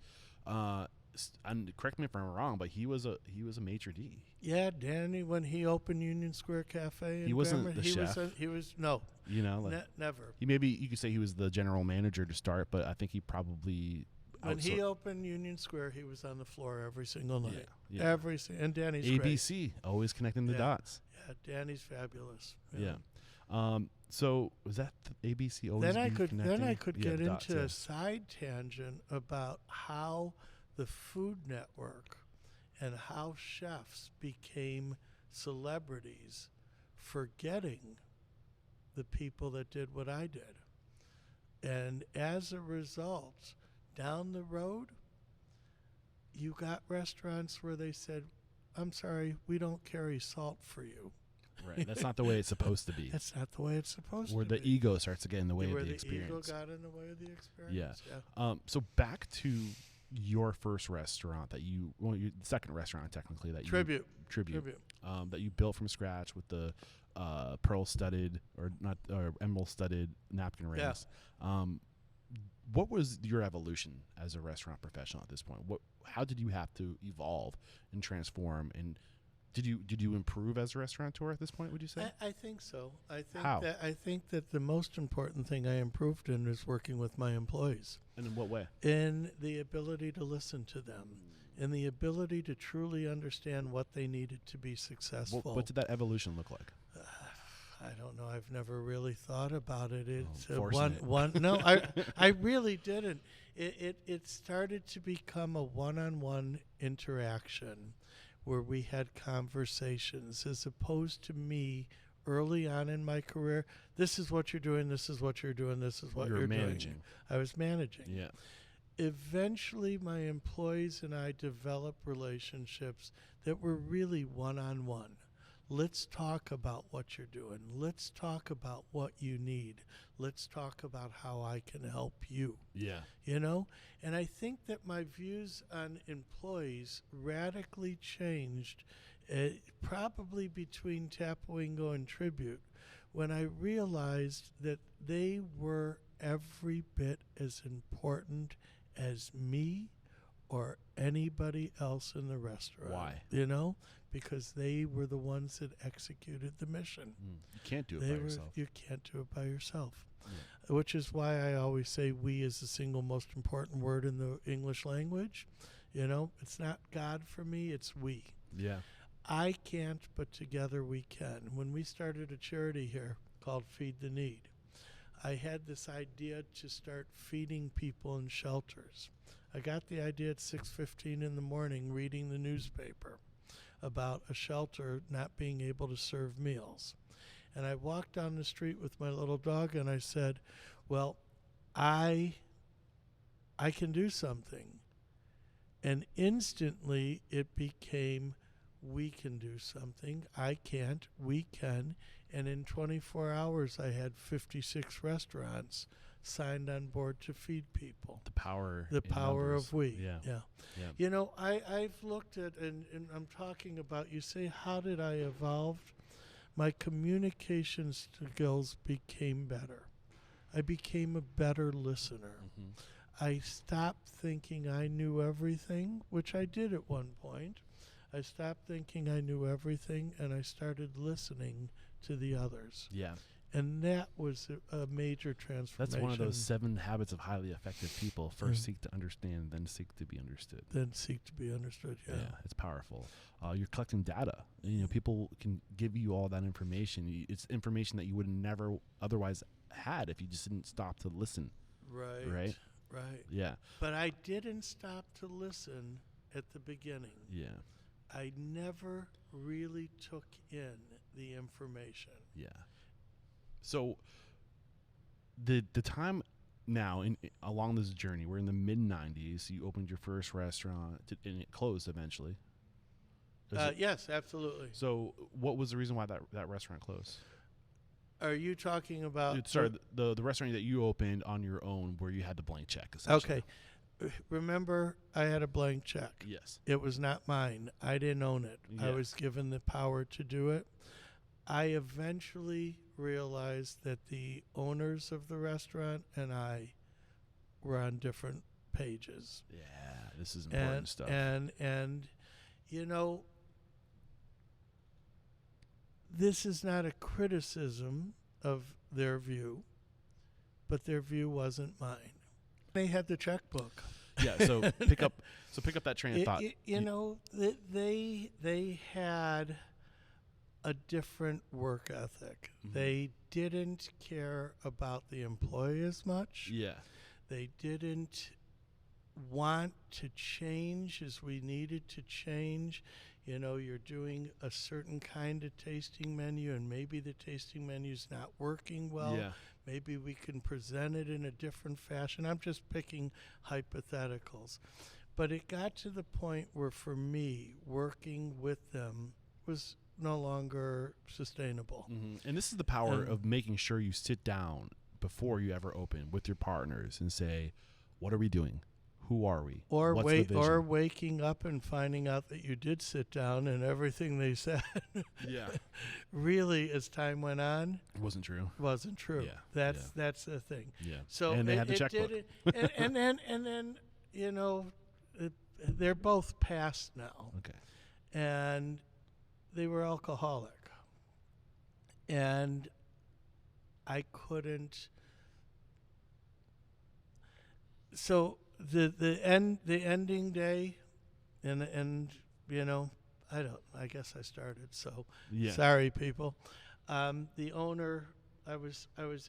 And correct me if I'm wrong, but he was a maitre d'. Yeah, Danny, when he opened Union Square Cafe, He wasn't the chef. He was no, You know, like never. you could say he was the general manager to start, but I think he probably When he opened Union Square, he was on the floor every single night. Yeah. And Danny's great. ABC always connecting the dots. Yeah, Danny's fabulous. Yeah. So was that the ABC always? Then I be could connecting? get the dots, into yeah. a side tangent about how the Food Network and how chefs became celebrities, forgetting the people that did what I did. And as a result, down the road, you got restaurants where they said, "I'm sorry, we don't carry salt for you." Right. That's not the way it's supposed to be. That's not the way it's supposed Where to the be. ego starts to get in the way Where of the the experience. ego got in the way of the experience. Yeah. So back to your first restaurant your second restaurant technically that Tribute. that you built from scratch with the pearl studded or emerald studded napkin rings. Yeah. What was your evolution as a restaurant professional at this point? How did you have to evolve and transform, and did you improve as a restaurateur at this point, would you say? I think so. I think that the most important thing I improved in is working with my employees. And in what way? In the ability to listen to them, in the ability to truly understand what they needed to be successful. What did that evolution look like? I don't know. I've never really thought about it. It's forcing it. one. No, I really didn't. It started to become a one-on-one interaction where we had conversations, as opposed to me early on in my career. This is what you're doing. This is what you're doing. This is what you're managing. doing. I was managing. Yeah. Eventually, my employees and I developed relationships that were really one-on-one. let's talk about what you're doing. Let's talk about what you need. Let's talk about how I can help you. Yeah. You know? And I think that my views on employees radically changed probably between Tapawingo and Tribute when I realized that they were every bit as important as me or anybody else in the restaurant. Why? You know? Because they were the ones that executed the mission. You can't do it by yourself. You can't do it by yourself. Yeah. Which is why I always say we is the single most important word in the English language. You know, it's not God for me, it's we. Yeah. I can't, but together we can. When we started a charity here called Feed the Need, I had this idea to start feeding people in shelters. I got the idea at 6:15 in the morning reading the newspaper about a shelter not being able to serve meals. And I walked down the street with my little dog and I said, well, I can do something. And instantly it became, we can do something. I can't, we can. And in 24 hours, I had 56 restaurants signed on board to feed people. The power of we. Yeah. You know, I've looked at, and I'm talking about, you say, how did I evolve? My communication skills became better. I became a better listener. Mm-hmm. I stopped thinking I knew everything, which I did at one point. I stopped thinking I knew everything, and I started listening to the others. Yeah. And that was a major transformation. That's one of those 7 habits of highly effective people. First seek to understand, then seek to be understood. Then seek to be understood, yeah. It's powerful. You're collecting data. You know, people can give you all that information. It's information that you would never otherwise had if you just didn't stop to listen. Right. Yeah. But I didn't stop to listen at the beginning. Yeah. I never really took in the information. Yeah. So the time now along this journey, we're in the mid-90s. You opened your first restaurant and it closed eventually. Yes, absolutely. So what was the reason why that restaurant closed? Are you talking about... Sorry, the restaurant that you opened on your own where you had the blank check, essentially. Okay. Remember, I had a blank check. Yes. It was not mine. I didn't own it. Yeah. I was given the power to do it. I eventually realized that the owners of the restaurant and I were on different pages. Yeah, this is important stuff. And you know, this is not a criticism of their view, but their view wasn't mine. They had the checkbook. Yeah, so pick up that train of thought. You know, they had a different work ethic. Mm-hmm. They didn't care about the employee as much. Yeah. They didn't want to change as we needed to change. You know, you're doing a certain kind of tasting menu and maybe the tasting menu's not working well. Yeah. Maybe we can present it in a different fashion. I'm just picking hypotheticals. But it got to the point where for me, working with them was no longer sustainable. Mm-hmm. And this is the power of making sure you sit down before you ever open with your partners and say, what are we doing? Who are we? Or What's the vision? waking up and finding out that you did sit down and everything they said Yeah. really, as time went on, Wasn't true. Yeah. That's the thing. Yeah. So and they had the checkbook. and then you know, they're both passed now. Okay. And they were alcoholic. And I couldn't. So the ending day, and you know, I guess I started. So Yeah. sorry, people. The owner, I was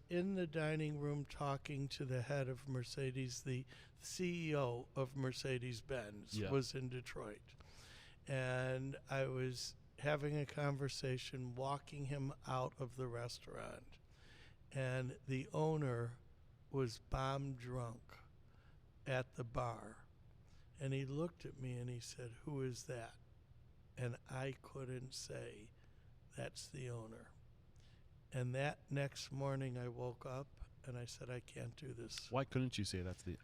in the dining room talking to the head of Mercedes, the CEO of Mercedes-Benz, Yeah. was in Detroit, and I was having a conversation, walking him out of the restaurant, and the owner was bomb drunk at the bar, and he looked at me and he said, "Who is that?" And I couldn't say That's the owner. And that next morning I woke up and I said, I can't do this. Why couldn't you say that's the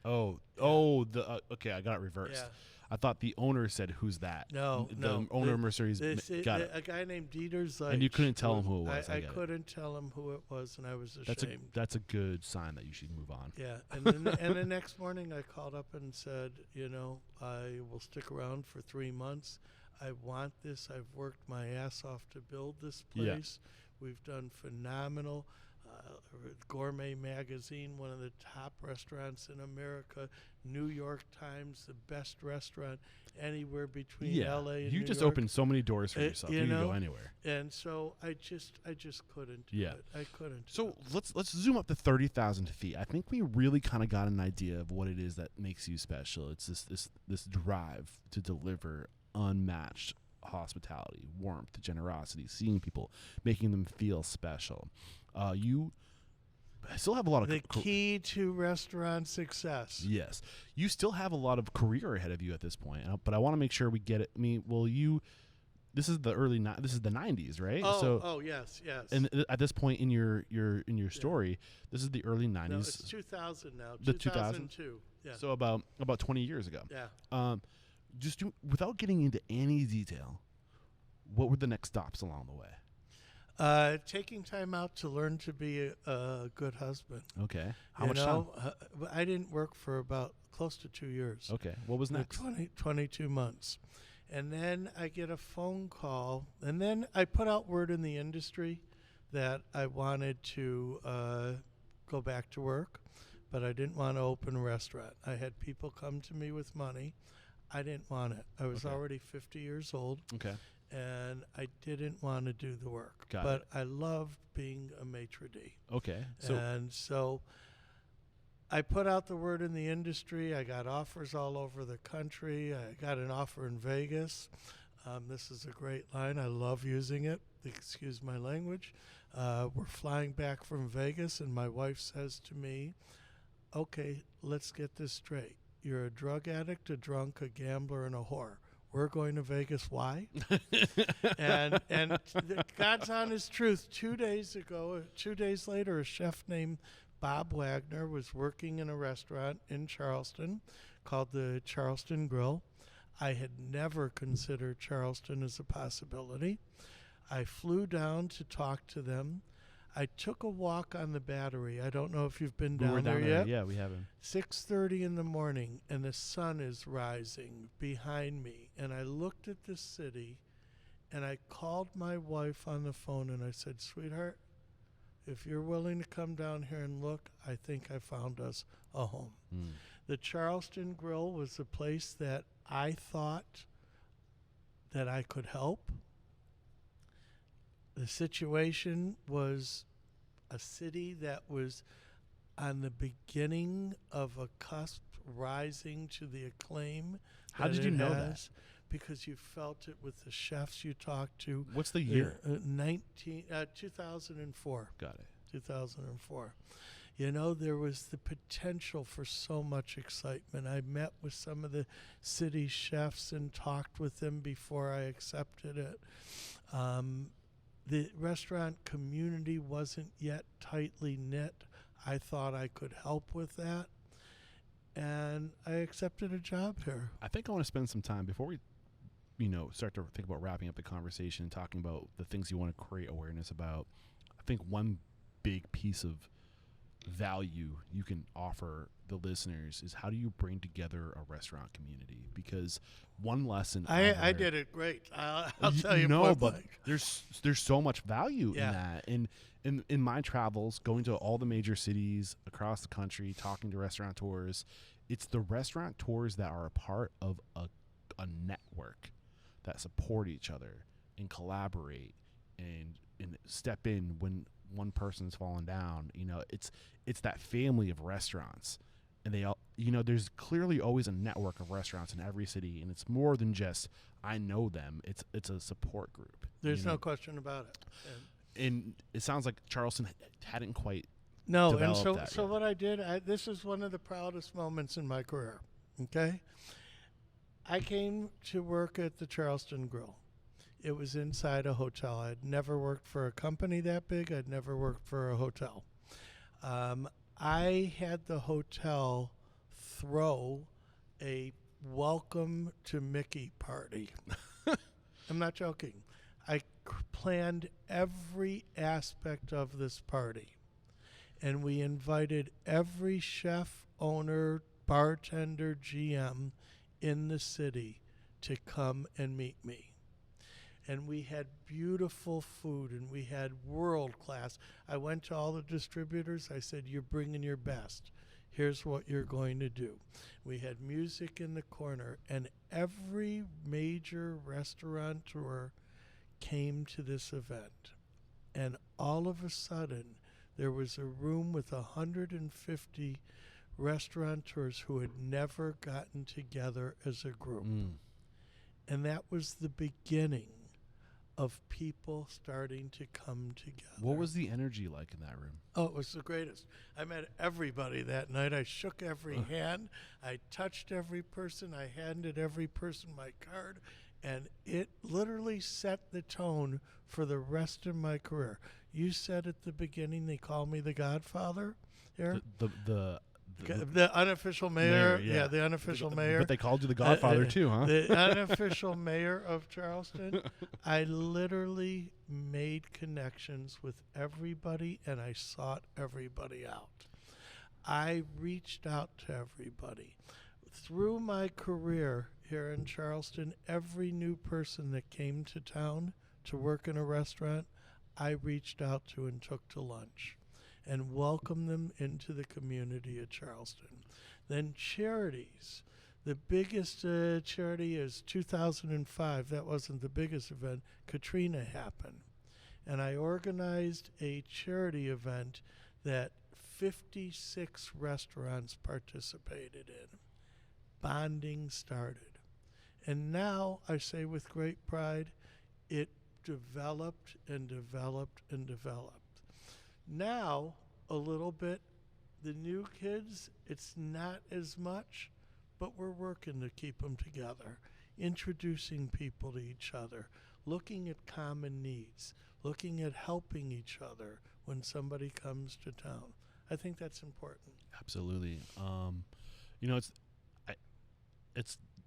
okay, I got it reversed. Yeah. I thought the owner said, "Who's that?" No, the owner of Mercedes got it. A guy named Dieter Zeich. And you couldn't tell him who it was. I couldn't tell him who it was, and I was ashamed. That's a good sign that you should move on. Yeah, and the next morning I called up and said, I will stick around for 3 months. I want this. I've worked my ass off to build this place. Yeah. We've done phenomenal. Gourmet Magazine, one of the top restaurants in America. New York Times, the best restaurant anywhere between LA and you New just York. Opened so many doors for yourself. You can go anywhere. And so I just couldn't do it. I couldn't. So let's zoom up to 30,000 feet. I think we really kind of got an idea of what it is that makes you special. It's this drive to deliver unmatched hospitality, warmth, generosity, seeing people, making them feel special. You still have a lot of the key to restaurant success. Yes, you still have a lot of career ahead of you at this point, but I want to make sure we get it. I mean, this is the this is the 90s, right? Yes. And at this point in your story, this is the early 90s. No, it's 2000 now. The 2002. Yeah. So about 20 years ago. Yeah. Without getting into any detail, what were the next stops along the way? Taking time out to learn to be a good husband. Okay. How much time? I didn't work for about close to 2 years. Okay. What was next? 22 months. And then I get a phone call, and then I put out word in the industry that I wanted to go back to work, but I didn't want to open a restaurant. I had people come to me with money. I didn't want it. I was already 50 years old. Okay. And I didn't want to do the work. Got it. I loved being a maitre d'. Okay. So I put out the word in the industry. I got offers all over the country. I got an offer in Vegas. This is a great line. I love using it. Excuse my language. We're flying back from Vegas, and my wife says to me, okay, let's get this straight. You're a drug addict, a drunk, a gambler, and a whore. We're going to Vegas. Why? and God's honest truth. 2 days later, a chef named Bob Wagner was working in a restaurant in Charleston called the Charleston Grill. I had never considered Charleston as a possibility. I flew down to talk to them. I took a walk on the Battery. I don't know if you've been down there yet. Yeah, we haven't. 6:30 in the morning, and the sun is rising behind me. And I looked at the city, and I called my wife on the phone, and I said, sweetheart, if you're willing to come down here and look, I think I found us a home. The Charleston Grill was a place that I thought that I could help. The situation was a city that was on the beginning of a cusp rising to the acclaim. How did you know that? Because you felt it with the chefs you talked to. What's the year? 2004. Got it. 2004. There was the potential for so much excitement. I met with some of the city chefs and talked with them before I accepted it. The restaurant community wasn't yet tightly knit. I thought I could help with that, and I accepted a job here. I think I want to spend some time before we, start to think about wrapping up the conversation and talking about the things you want to create awareness about. I think one big piece of value you can offer the listeners is how do you bring together a restaurant community? Because one lesson I did it great. I'll tell you. But there's so much value in that. And in my travels, going to all the major cities across the country, talking to restaurateurs, it's the restaurateurs that are a part of a network that support each other and collaborate and step in when one person's fallen down. It's that family of restaurants, and they all, there's clearly always a network of restaurants in every city, and it's more than just I know them. It's a support group. There's no question about it. And it sounds like Charleston hadn't quite developed that yet. What I did, this is one of the proudest moments in my career. Okay, I came to work at the Charleston Grill. it was inside a hotel. I'd never worked for a company that big. I'd never worked for a hotel. I had the hotel throw a welcome to Mickey party. I'm not joking. I planned every aspect of this party. And we invited every chef, owner, bartender, GM in the city to come and meet me. And we had beautiful food, and we had world class. I went to all the distributors. I said, you're bringing your best. Here's what you're going to do. We had music in the corner, and every major restaurateur came to this event. And all of a sudden, there was a room with 150 restaurateurs who had never gotten together as a group. And that was the beginning of people starting to come together. What was the energy like in that room? Oh, it was the greatest. I met everybody that night. I shook every hand. I touched every person. I handed every person my card. And it literally set the tone for the rest of my career. You said at the beginning they called me the Godfather, Aaron? The unofficial mayor. Yeah, the unofficial mayor. But they called you the Godfather too, huh? The unofficial mayor of Charleston. I literally made connections with everybody, and I sought everybody out. I reached out to everybody. Through my career here in Charleston, every new person that came to town to work in a restaurant, I reached out to and took to lunch and welcome them into the community of Charleston. Then charities. The biggest charity is 2005. That wasn't the biggest event. Katrina happened. And I organized a charity event that 56 restaurants participated in. Bonding started. And now, I say with great pride, it developed and developed and developed. Now, a little bit, the new kids, it's not as much, but we're working to keep them together, introducing people to each other, looking at common needs, looking at helping each other when somebody comes to town. I think that's important. Absolutely.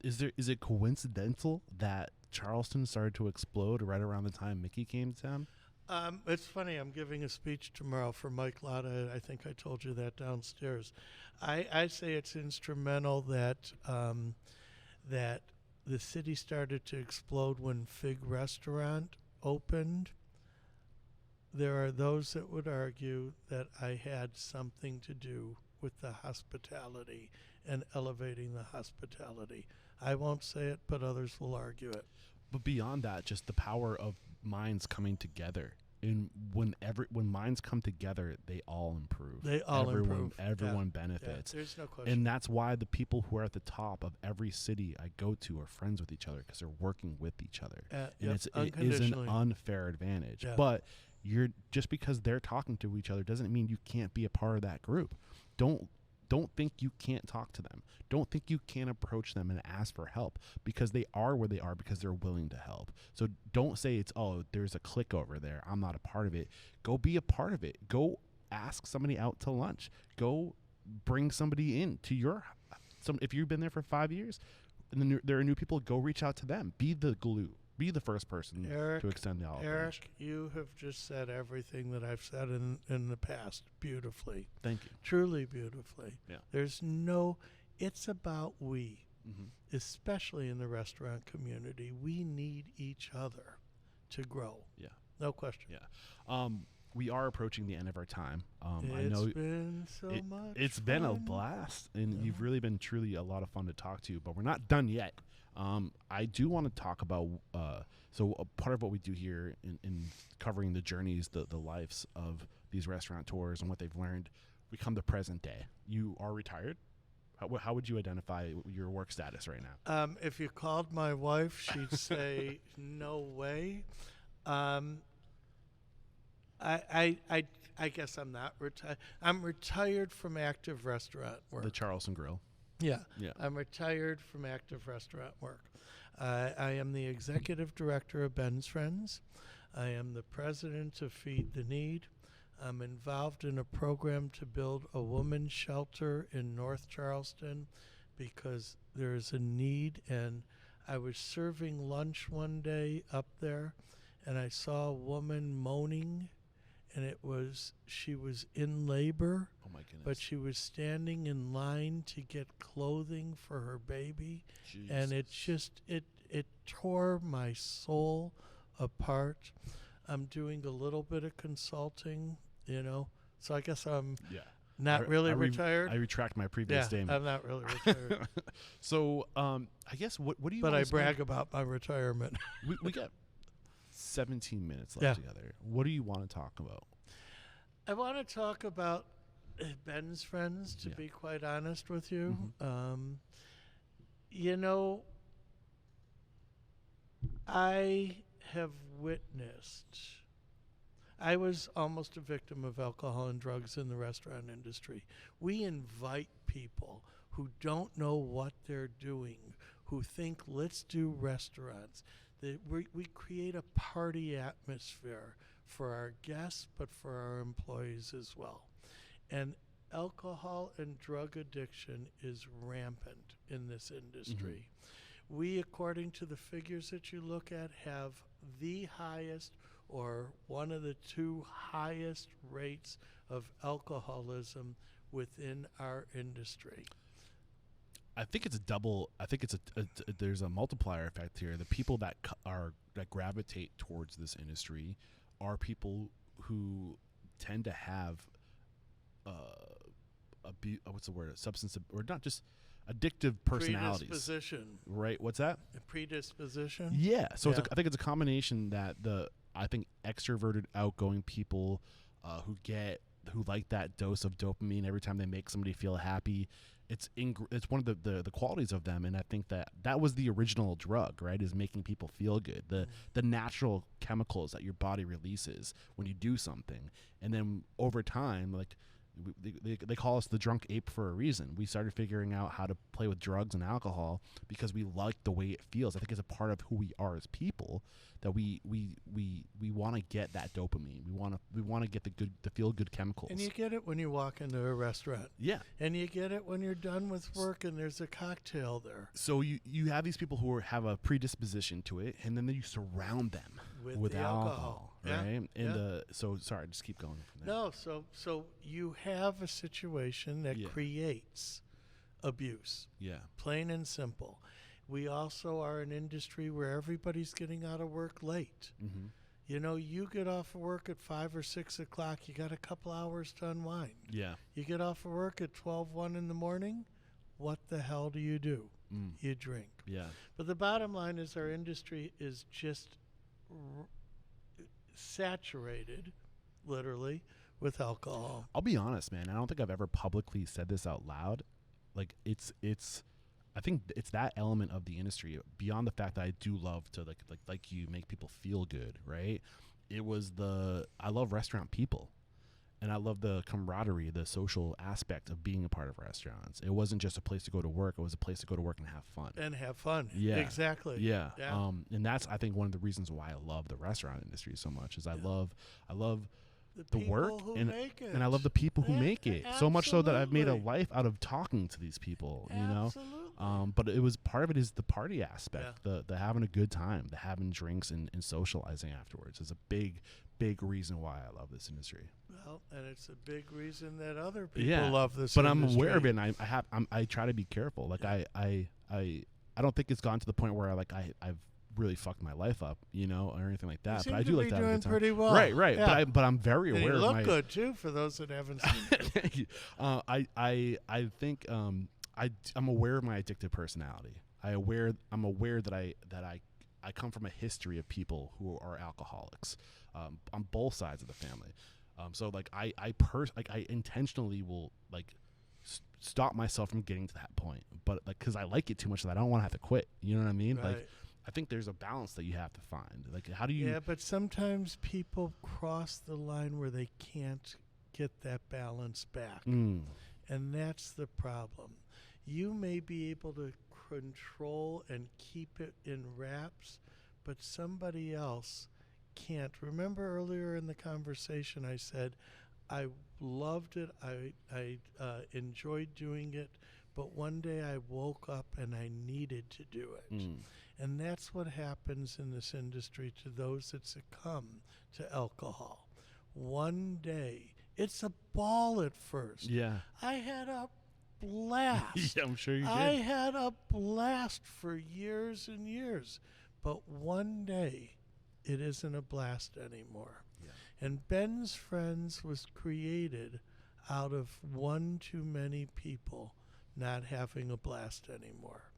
Is it coincidental that Charleston started to explode right around the time Mickey came to town? It's funny. I'm giving a speech tomorrow for Mike Latta. I think I told you that downstairs. I say it's instrumental that that the city started to explode when Fig Restaurant opened. There are those that would argue that I had something to do with the hospitality and elevating the hospitality. I won't say it, but others will argue it. But beyond that, just the power of minds coming together. And when minds come together, they all improve. Everyone benefits. Yeah, there's no question. And that's why the people who are at the top of every city I go to are friends with each other, because they're working with each other. And it is an unfair advantage. Yeah. But just because they're talking to each other doesn't mean you can't be a part of that group. Don't think you can't talk to them. Don't think you can't approach them and ask for help, because they are where they are because they're willing to help. So don't say there's a clique over there, I'm not a part of it. Go be a part of it. Go ask somebody out to lunch. Go bring somebody in to if you've been there for 5 years and then there are new people, go reach out to them. Be the glue. Be the first person to extend the olive branch. Eric, you have just said everything that I've said in the past beautifully. Thank you. Truly beautifully. Yeah. It's about we, especially in the restaurant community. We need each other to grow. Yeah. No question. Yeah. We are approaching the end of our time. I know been so much. It's been a blast, and you've really been truly a lot of fun to talk to, but we're not done yet. I do want to talk about, so a part of what we do here in covering the journeys, the lives of these restaurateurs and what they've learned, we come to present day. You are retired. How would you identify your work status right now? If you called my wife, she'd say, no way. I guess I'm not retired. I'm retired from active restaurant work. The Charleston Grill. Yeah. Yeah. I'm retired from active restaurant work. I am the executive director of Ben's Friends. I am the president of Feed the Need. I'm involved in a program to build a women's shelter in North Charleston because there is a need. And I was serving lunch one day up there, and I saw a woman moaning, and she was in labor. Oh my goodness. But she was standing in line to get clothing for her baby, and it tore my soul apart. I'm doing a little bit of consulting, so I guess I'm not really retired. I retract my previous statement. I'm not really retired. So I guess what do you? But I brag about my retirement. we got 17 minutes left together. What do you want to talk about? I want to talk about Ben's Friends, to be quite honest with you. Mm-hmm. I have witnessed, I was almost a victim of alcohol and drugs in the restaurant industry. We invite people who don't know what they're doing, who think, let's do restaurants. We create a party atmosphere for our guests, but for our employees as well. And alcohol and drug addiction is rampant in this industry. We, according to the figures that you look at, have the highest or one of the two highest rates of alcoholism within our industry. I think it's a double. I think there's a multiplier effect here. The people that gravitate towards this industry are people who tend to have what's the word? Substance or not just addictive personalities. Predisposition. Right. What's that? A predisposition. Yeah. So I think it's a combination that I think extroverted, outgoing people who like that dose of dopamine every time they make somebody feel happy. It's one of the qualities of them, and I think that was the original drug, right? Is making people feel good. The natural chemicals that your body releases when you do something, and then over time, like they call us the drunk ape for a reason. We started figuring out how to play with drugs and alcohol because we like the way it feels. I think it's a part of who we are as people, that we want to get that dopamine. We want to get the feel good chemicals. And you get it when you walk into a restaurant. Yeah. And you get it when you're done with work and there's a cocktail there. So you have these people who have a predisposition to it, and then you surround them with the alcohol. Right? Yeah. And so sorry, just keep going from there. No, so you have a situation that creates abuse. Yeah. Plain and simple. We also are an industry where everybody's getting out of work late. Mm-hmm. You get off of work at 5 or 6 o'clock, you got a couple hours to unwind. Yeah. You get off of work at 1 in the morning, what the hell do? You drink. Yeah. But the bottom line is our industry is just saturated, literally, with alcohol. I'll be honest, man. I don't think I've ever publicly said this out loud. Like I think it's that element of the industry, beyond the fact that I do love to like you make people feel good, right? I love restaurant people, and I love the camaraderie, the social aspect of being a part of restaurants. It wasn't just a place to go to work; it was a place to go to work and have fun. Yeah, exactly. Yeah. And that's, I think, one of the reasons why I love the restaurant industry so much is I love the work and I love the people who make it. Absolutely. So much so that I've made a life out of talking to these people, Absolutely. But it was part of it is the party aspect, the having a good time, the having drinks and socializing afterwards is a big reason why I love this industry. Well, and it's a big reason that other people love this but industry. I'm aware of it, and I try to be careful. Like I don't think it's gotten to the point where I've really fucked my life up, or anything like that. You but I seem do to like be to have a doing good time. pretty well. Right. Yeah. But I'm very And aware you of look my. good too, for those that haven't seen you. I think I'm aware of my addictive personality. I'm aware that I come from a history of people who are alcoholics, on both sides of the family. So like I intentionally will stop myself from getting to that point, but because I like it too much that I don't want to have to quit. You know what I mean? Right. I think there's a balance that you have to find. Like, how do you? Yeah, but sometimes people cross the line where they can't get that balance back. And that's the problem. You may be able to control and keep it in wraps, but somebody else can't. Remember earlier in the conversation I said I loved it, I enjoyed doing it, but one day I woke up and I needed to do it. And that's what happens in this industry to those that succumb to alcohol. One day, it's a ball at first. Yeah. I had a blast. Yeah, I'm sure you did. I had a blast for years and years. But one day, it isn't a blast anymore. Yeah. And Ben's Friends was created out of one too many people not having a blast anymore.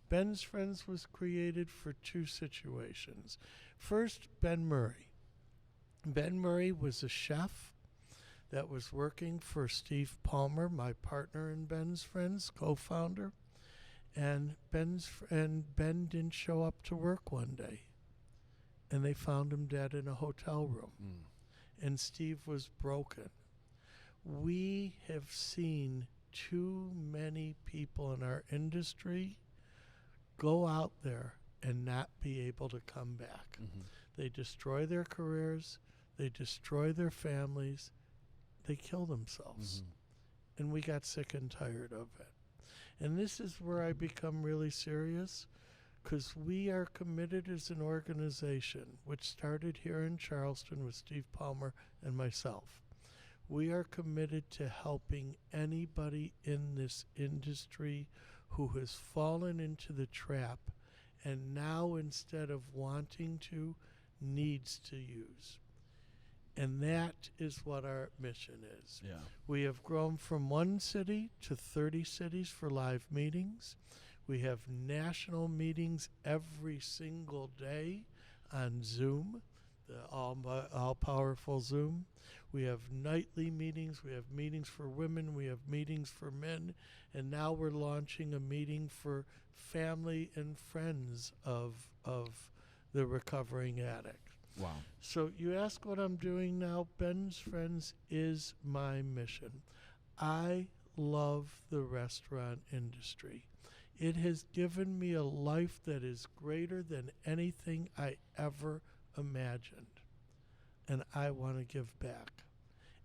Ben's Friends was created for two situations. First, Ben Murray. Ben Murray was a chef that was working for Steve Palmer, my partner in Ben's Friends, co-founder. And Ben didn't show up to work one day. And they found him dead in a hotel room. And Steve was broken. We have seen too many people in our industry go out there and not be able to come back. They destroy their careers, they destroy their families, they kill themselves. And we got sick and tired of it. And this is where I become really serious, because we are committed as an organization, which started here in Charleston with Steve Palmer and myself. We are committed to helping anybody in this industry who has fallen into the trap and now, instead of wanting to, needs to use. And that is what our mission is. Yeah. We have grown from 1 city to 30 cities for live meetings. We have national meetings every single day on Zoom, the all-powerful Zoom. We have nightly meetings. We have meetings for women. We have meetings for men. And now we're launching a meeting for family and friends of the recovering addict. Wow. So you ask what I'm doing now. Ben's Friends is my mission. I love the restaurant industry. It has given me a life that is greater than anything I ever imagined. And I want to give back.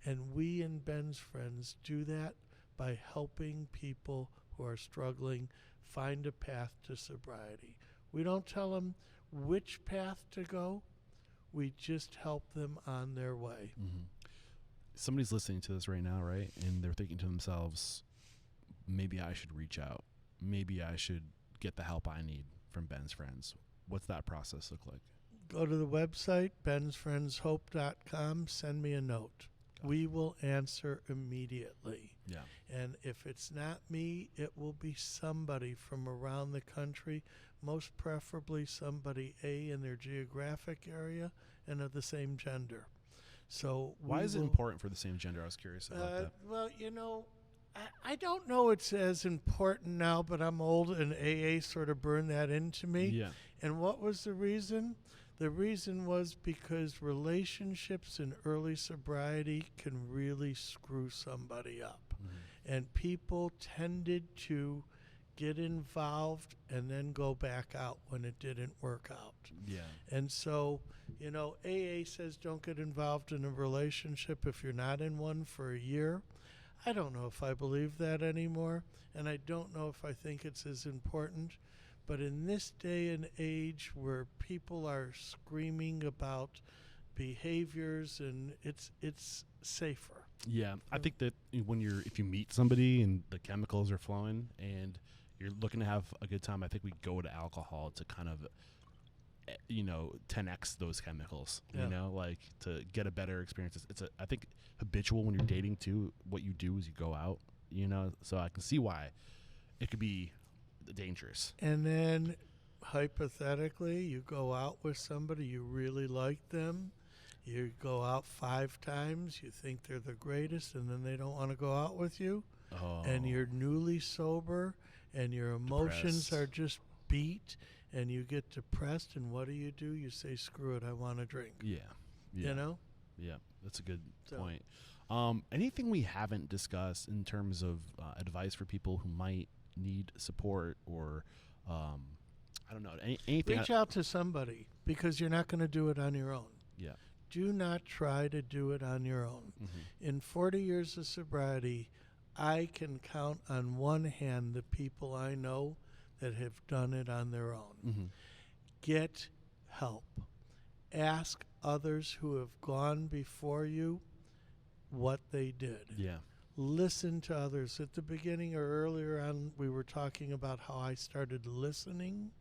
And we in Ben's Friends do that by helping people who are struggling find a path to sobriety. We don't tell them which path to go. We just help them on their way. Somebody's listening to this right now, right? And they're thinking to themselves, maybe I should reach out. Maybe I should get the help I need from Ben's Friends. What's that process look like? Go to the website, bensfriendshope.com, send me a note. We will answer immediately. Yeah. And if it's not me, it will be somebody from around the country, most preferably somebody in their geographic area and of the same gender. So why is it important for the same gender? I was curious about that. Well, you know, I don't know it's as important now, but I'm old and AA sort of burned that into me. Yeah. And what was the reason? The reason was because relationships in early sobriety can really screw somebody up. And people tended to get involved and then go back out when it didn't work out. Yeah. And so, you know, AA says don't get involved in a relationship if you're not in one for a year. I don't know if I believe that anymore, and I don't know if I think it's as important. But in this day and age where people are screaming about behaviors, and it's safer. Yeah, I think that if you meet somebody and the chemicals are flowing and you're looking to have a good time, I think we go to alcohol to kind of, 10x those chemicals. Yeah. Like to get a better experience. I think habitual when you're dating too. What you do is you go out. So I can see why it could be dangerous. And then hypothetically, you go out with somebody, you really like them. You go out 5 times, you think they're the greatest, and then they don't want to go out with you. Oh. And you're newly sober, and your emotions Depressed. are just beat, and you get depressed, and what do? You say, screw it, I want to drink. Yeah. You know? Yeah, that's a good So- point. Anything we haven't discussed in terms of advice for people who might need support or I don't know anything. Reach out to somebody because you're not going to do it on your own. Yeah. Do not try to do it on your own. Mm-hmm. In 40 years of sobriety, I can count on one hand the people I know that have done it on their own. Mm-hmm. Get help. Ask others who have gone before you what they did. Yeah. Listen to others. At the beginning or earlier on, we were talking about how I started listening.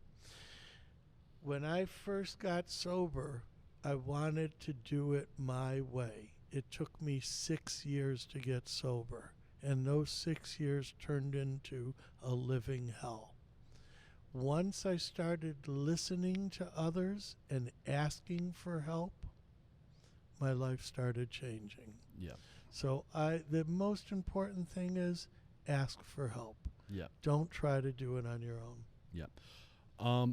When I first got sober, I wanted to do it my way. It took me 6 years to get sober, and those 6 years turned into a living hell. Once I started listening to others and asking for help, my life started changing. Yeah. So the most important thing is ask for help. Yeah. Don't try to do it on your own. Yeah.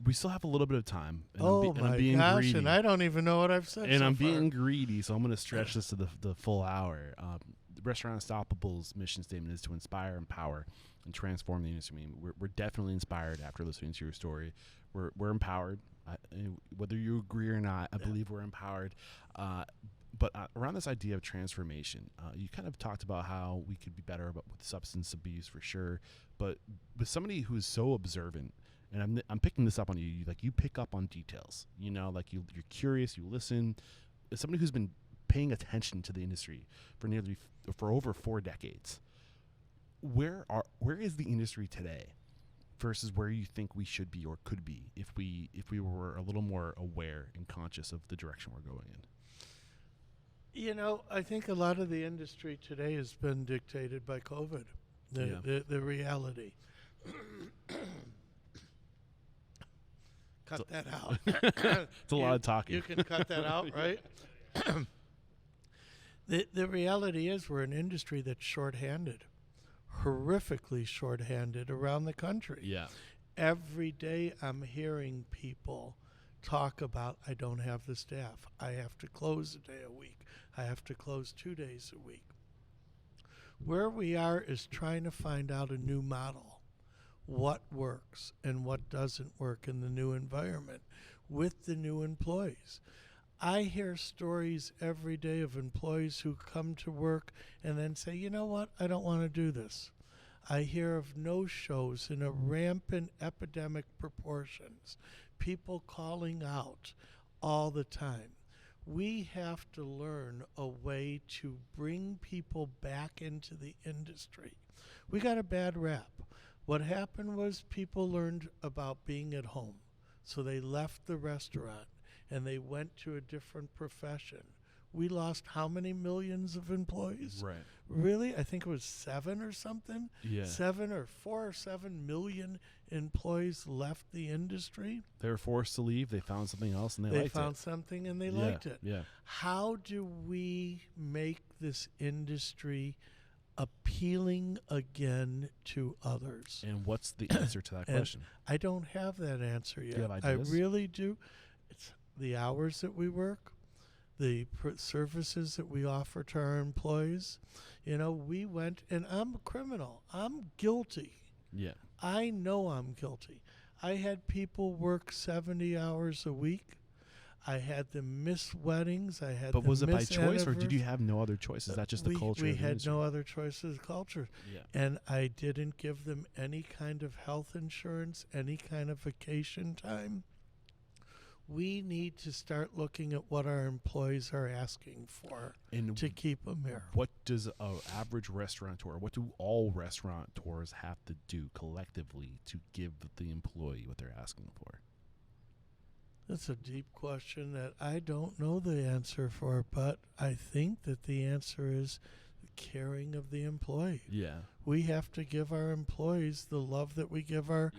We still have a little bit of time. And I'm being gosh, greedy. And I don't even know what I've said And so I'm far. being greedy, so I'm going to stretch this to the full hour. The Restaurant Unstoppable's mission statement is to inspire, empower, and transform the industry. I mean, we're definitely inspired after listening to your story. We're empowered. Whether you agree or not, I believe we're empowered. But around this idea of transformation, you kind of talked about how we could be better with substance abuse for sure. But with somebody who's so observant, and I'm picking this up on you, you pick up on details. You know, like you're curious, you listen. As somebody who's been paying attention to the industry for over 4 decades, where is the industry today versus where you think we should be or could be if we were a little more aware and conscious of the direction we're going in? You know, I think a lot of the industry today has been dictated by COVID, the reality. Cut that out. It's a lot of talking. You can cut that out, right? The reality is we're an industry that's shorthanded, horrifically shorthanded around the country. Yeah. Every day I'm hearing people talk about, I don't have the staff. I have to close a day a week. I have to close 2 days a week. Where we are is trying to find out a new model, what works and what doesn't work in the new environment with the new employees. I hear stories every day of employees who come to work and then say, you know what, I don't want to do this. I hear of no-shows in a rampant epidemic proportions, people calling out all the time. We have to learn a way to bring people back into the industry. We got a bad rap. What happened was people learned about being at home, so they left the restaurant and they went to a different profession. We lost how many millions of employees? Right. Really? I think it was 7 or something. Yeah. 4 or 7 million employees left the industry. They were forced to leave. They found something else and they liked it. They found something and they liked it. Yeah. How do we make this industry appealing again to others? And what's the answer to that question? I don't have that answer yet. Do you have I ideas? really do. It's the hours that we work, the services that we offer to our employees. You know, we went, and I'm a criminal. I'm guilty. Yeah. I know I'm guilty. I had people work 70 hours a week. I had them miss weddings. But was it by choice, or did you have no other choice? Is that just the culture? We had no other choice as a culture. Yeah. And I didn't give them any kind of health insurance, any kind of vacation time. We need to start looking at what our employees are asking for to keep them here. What does an average restaurateur, what do all restaurateurs have to do collectively to give the employee what they're asking for? That's a deep question that I don't know the answer for, but I think that the answer is the caring of the employee. Yeah. We have to give our employees the love that we give our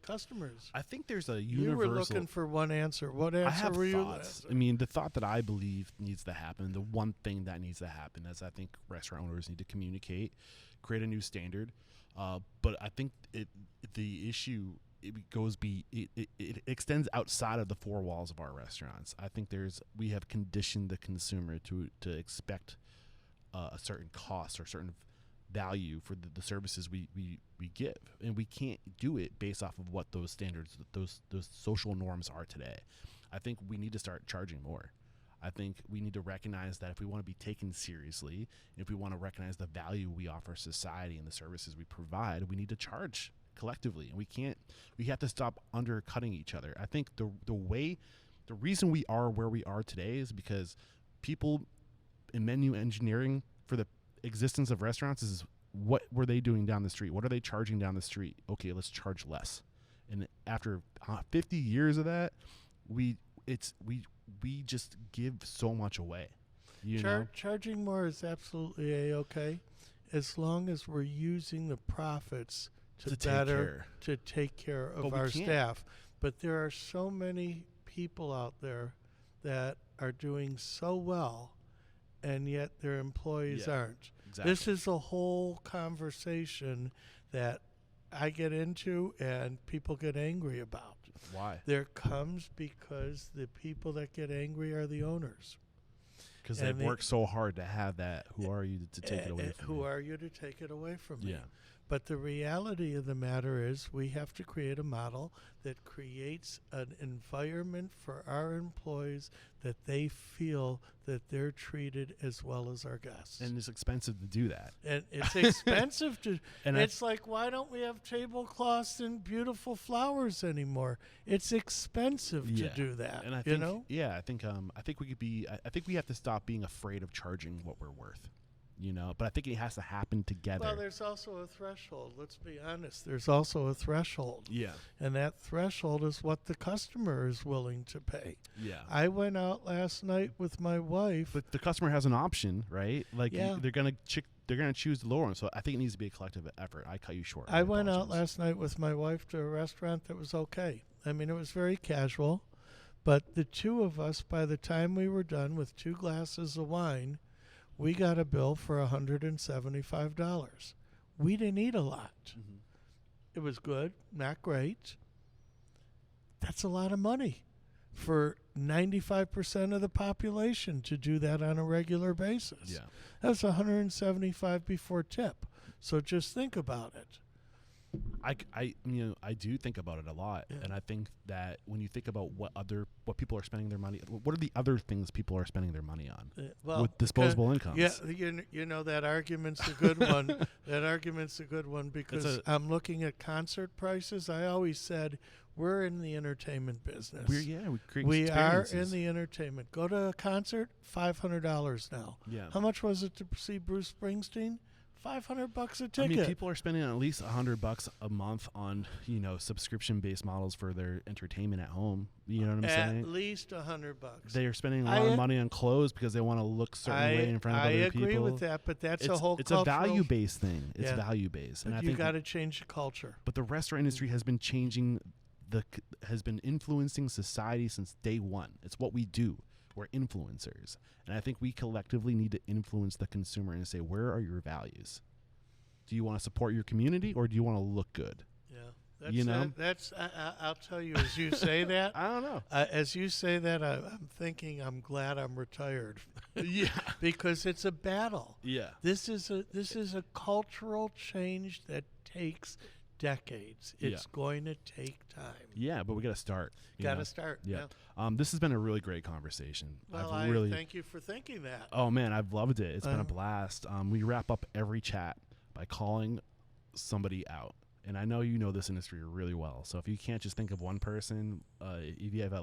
customers. I think there's a universal... You were looking for one answer. What answer were you? I mean, the thought that I believe needs to happen, the one thing that needs to happen is I think restaurant owners need to communicate, create a new standard. But I think the issue... It extends outside of the 4 walls of our restaurants. I think we have conditioned the consumer to expect a certain cost or certain value for the services we give, and we can't do it based off of what those standards, those social norms are today. I think we need to start charging more. I think we need to recognize that if we want to be taken seriously, if we want to recognize the value we offer society and the services we provide, we need to charge collectively, and we have to stop undercutting each other. I think the reason we are where we are today is because people in menu engineering for the existence of restaurants is what were they doing down the street? What are they charging down the street? Okay, let's charge less. And after 50 years of that, we just give so much away. You know? Charging more is absolutely A-okay, as long as we're using the profits to take care of our staff. But there are so many people out there that are doing so well, and yet their employees aren't. Exactly. This is a whole conversation that I get into and people get angry about. Why? There comes because the people that get angry are the owners. Because they've worked so hard to have that. Who are you to take it away from me? Who are you to take it away from me? Yeah. But the reality of the matter is we have to create a model that creates an environment for our employees that they feel that they're treated as well as our guests. And it's expensive to do that. And it's expensive to... And it's like, why don't we have tablecloths and beautiful flowers anymore? It's expensive to do that, and I think, I think we could be... I think we have to stop being afraid of charging what we're worth. You know, but I think it has to happen together. Well, there's also a threshold. Let's be honest. There's also a threshold. Yeah. And that threshold is what the customer is willing to pay. Yeah. I went out last night with my wife. But the customer has an option, right? Like they're gonna choose the lower one. So I think it needs to be a collective effort. I cut you short. I went out last night with my wife to a restaurant that was okay. I mean, it was very casual, but the two of us, by the time we were done with 2 glasses of wine, we got a bill for $175. We didn't eat a lot. Mm-hmm. It was good, not great. That's a lot of money for 95% of the population to do that on a regular basis. Yeah. That's $175 before tip. So just think about it. I do think about it a lot, and I think that when you think about what people are spending their money, what are the other things people are spending their money on with disposable incomes? Yeah, you know that argument's a good one. That argument's a good one because I'm looking at concert prices. I always said we're in the entertainment business. We are in the entertainment. Go to a concert, $500 now. Yeah. How much was it to see Bruce Springsteen? $500 a ticket. I mean, people are spending at least $100 a month on, subscription-based models for their entertainment at home. You know what I'm saying? At least $100. They are spending a lot of money on clothes because they want to look a certain way in front of other people. I agree with that, but it's a whole it's a value-based thing. It's value-based, and I think you got to change the culture. But the restaurant industry has been has been influencing society since day one. It's what we do. We're influencers. And I think we collectively need to influence the consumer and say, where are your values? Do you want to support your community or do you want to look good? Yeah. I'll tell you, as you say that. I don't know. As you say that, I'm thinking I'm glad I'm retired. Yeah. Because it's a battle. Yeah. This is a cultural change that takes decades. It's going to take time. Yeah, but we got to start. Got to start. Yeah. This has been a really great conversation. Well, I thank you for thinking that. Oh man, I've loved it. It's been a blast. We wrap up every chat by calling somebody out. And I know you know this industry really well. So if you can't just think of one person, if you have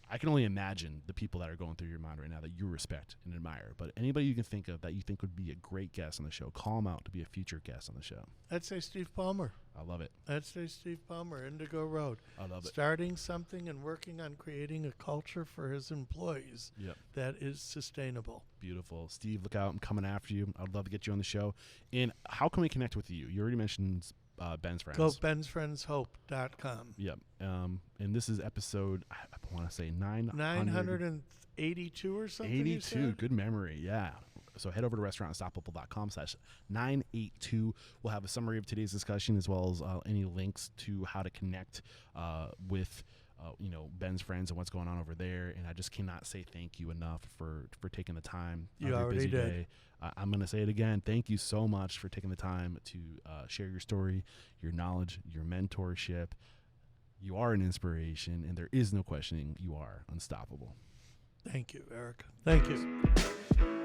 I can only imagine the people that are going through your mind right now that you respect and admire. But anybody you can think of that you think would be a great guest on the show, call them out to be a future guest on the show. I'd say Steve Palmer. I love it. I'd say Steve Palmer, Indigo Road. I love it. Starting something and working on creating a culture for his employees that is sustainable. Beautiful. Steve, look out. I'm coming after you. I'd love to get you on the show. And how can we connect with you? You already mentioned Ben's Friends. Go bensfriendshope.com. Yep. And this is episode, I want to say 982 or something. 82. Good memory. Yeah. So head over to restaurantunstoppable.com/982. We'll have a summary of today's discussion as well as any links to how to connect with Ben's Friends and what's going on over there. And I just cannot say thank you enough for taking the time. You already did. I'm going to say it again. Thank you so much for taking the time to share your story, your knowledge, your mentorship. You are an inspiration, and there is no questioning you are unstoppable. Thank you, Eric. Thank you.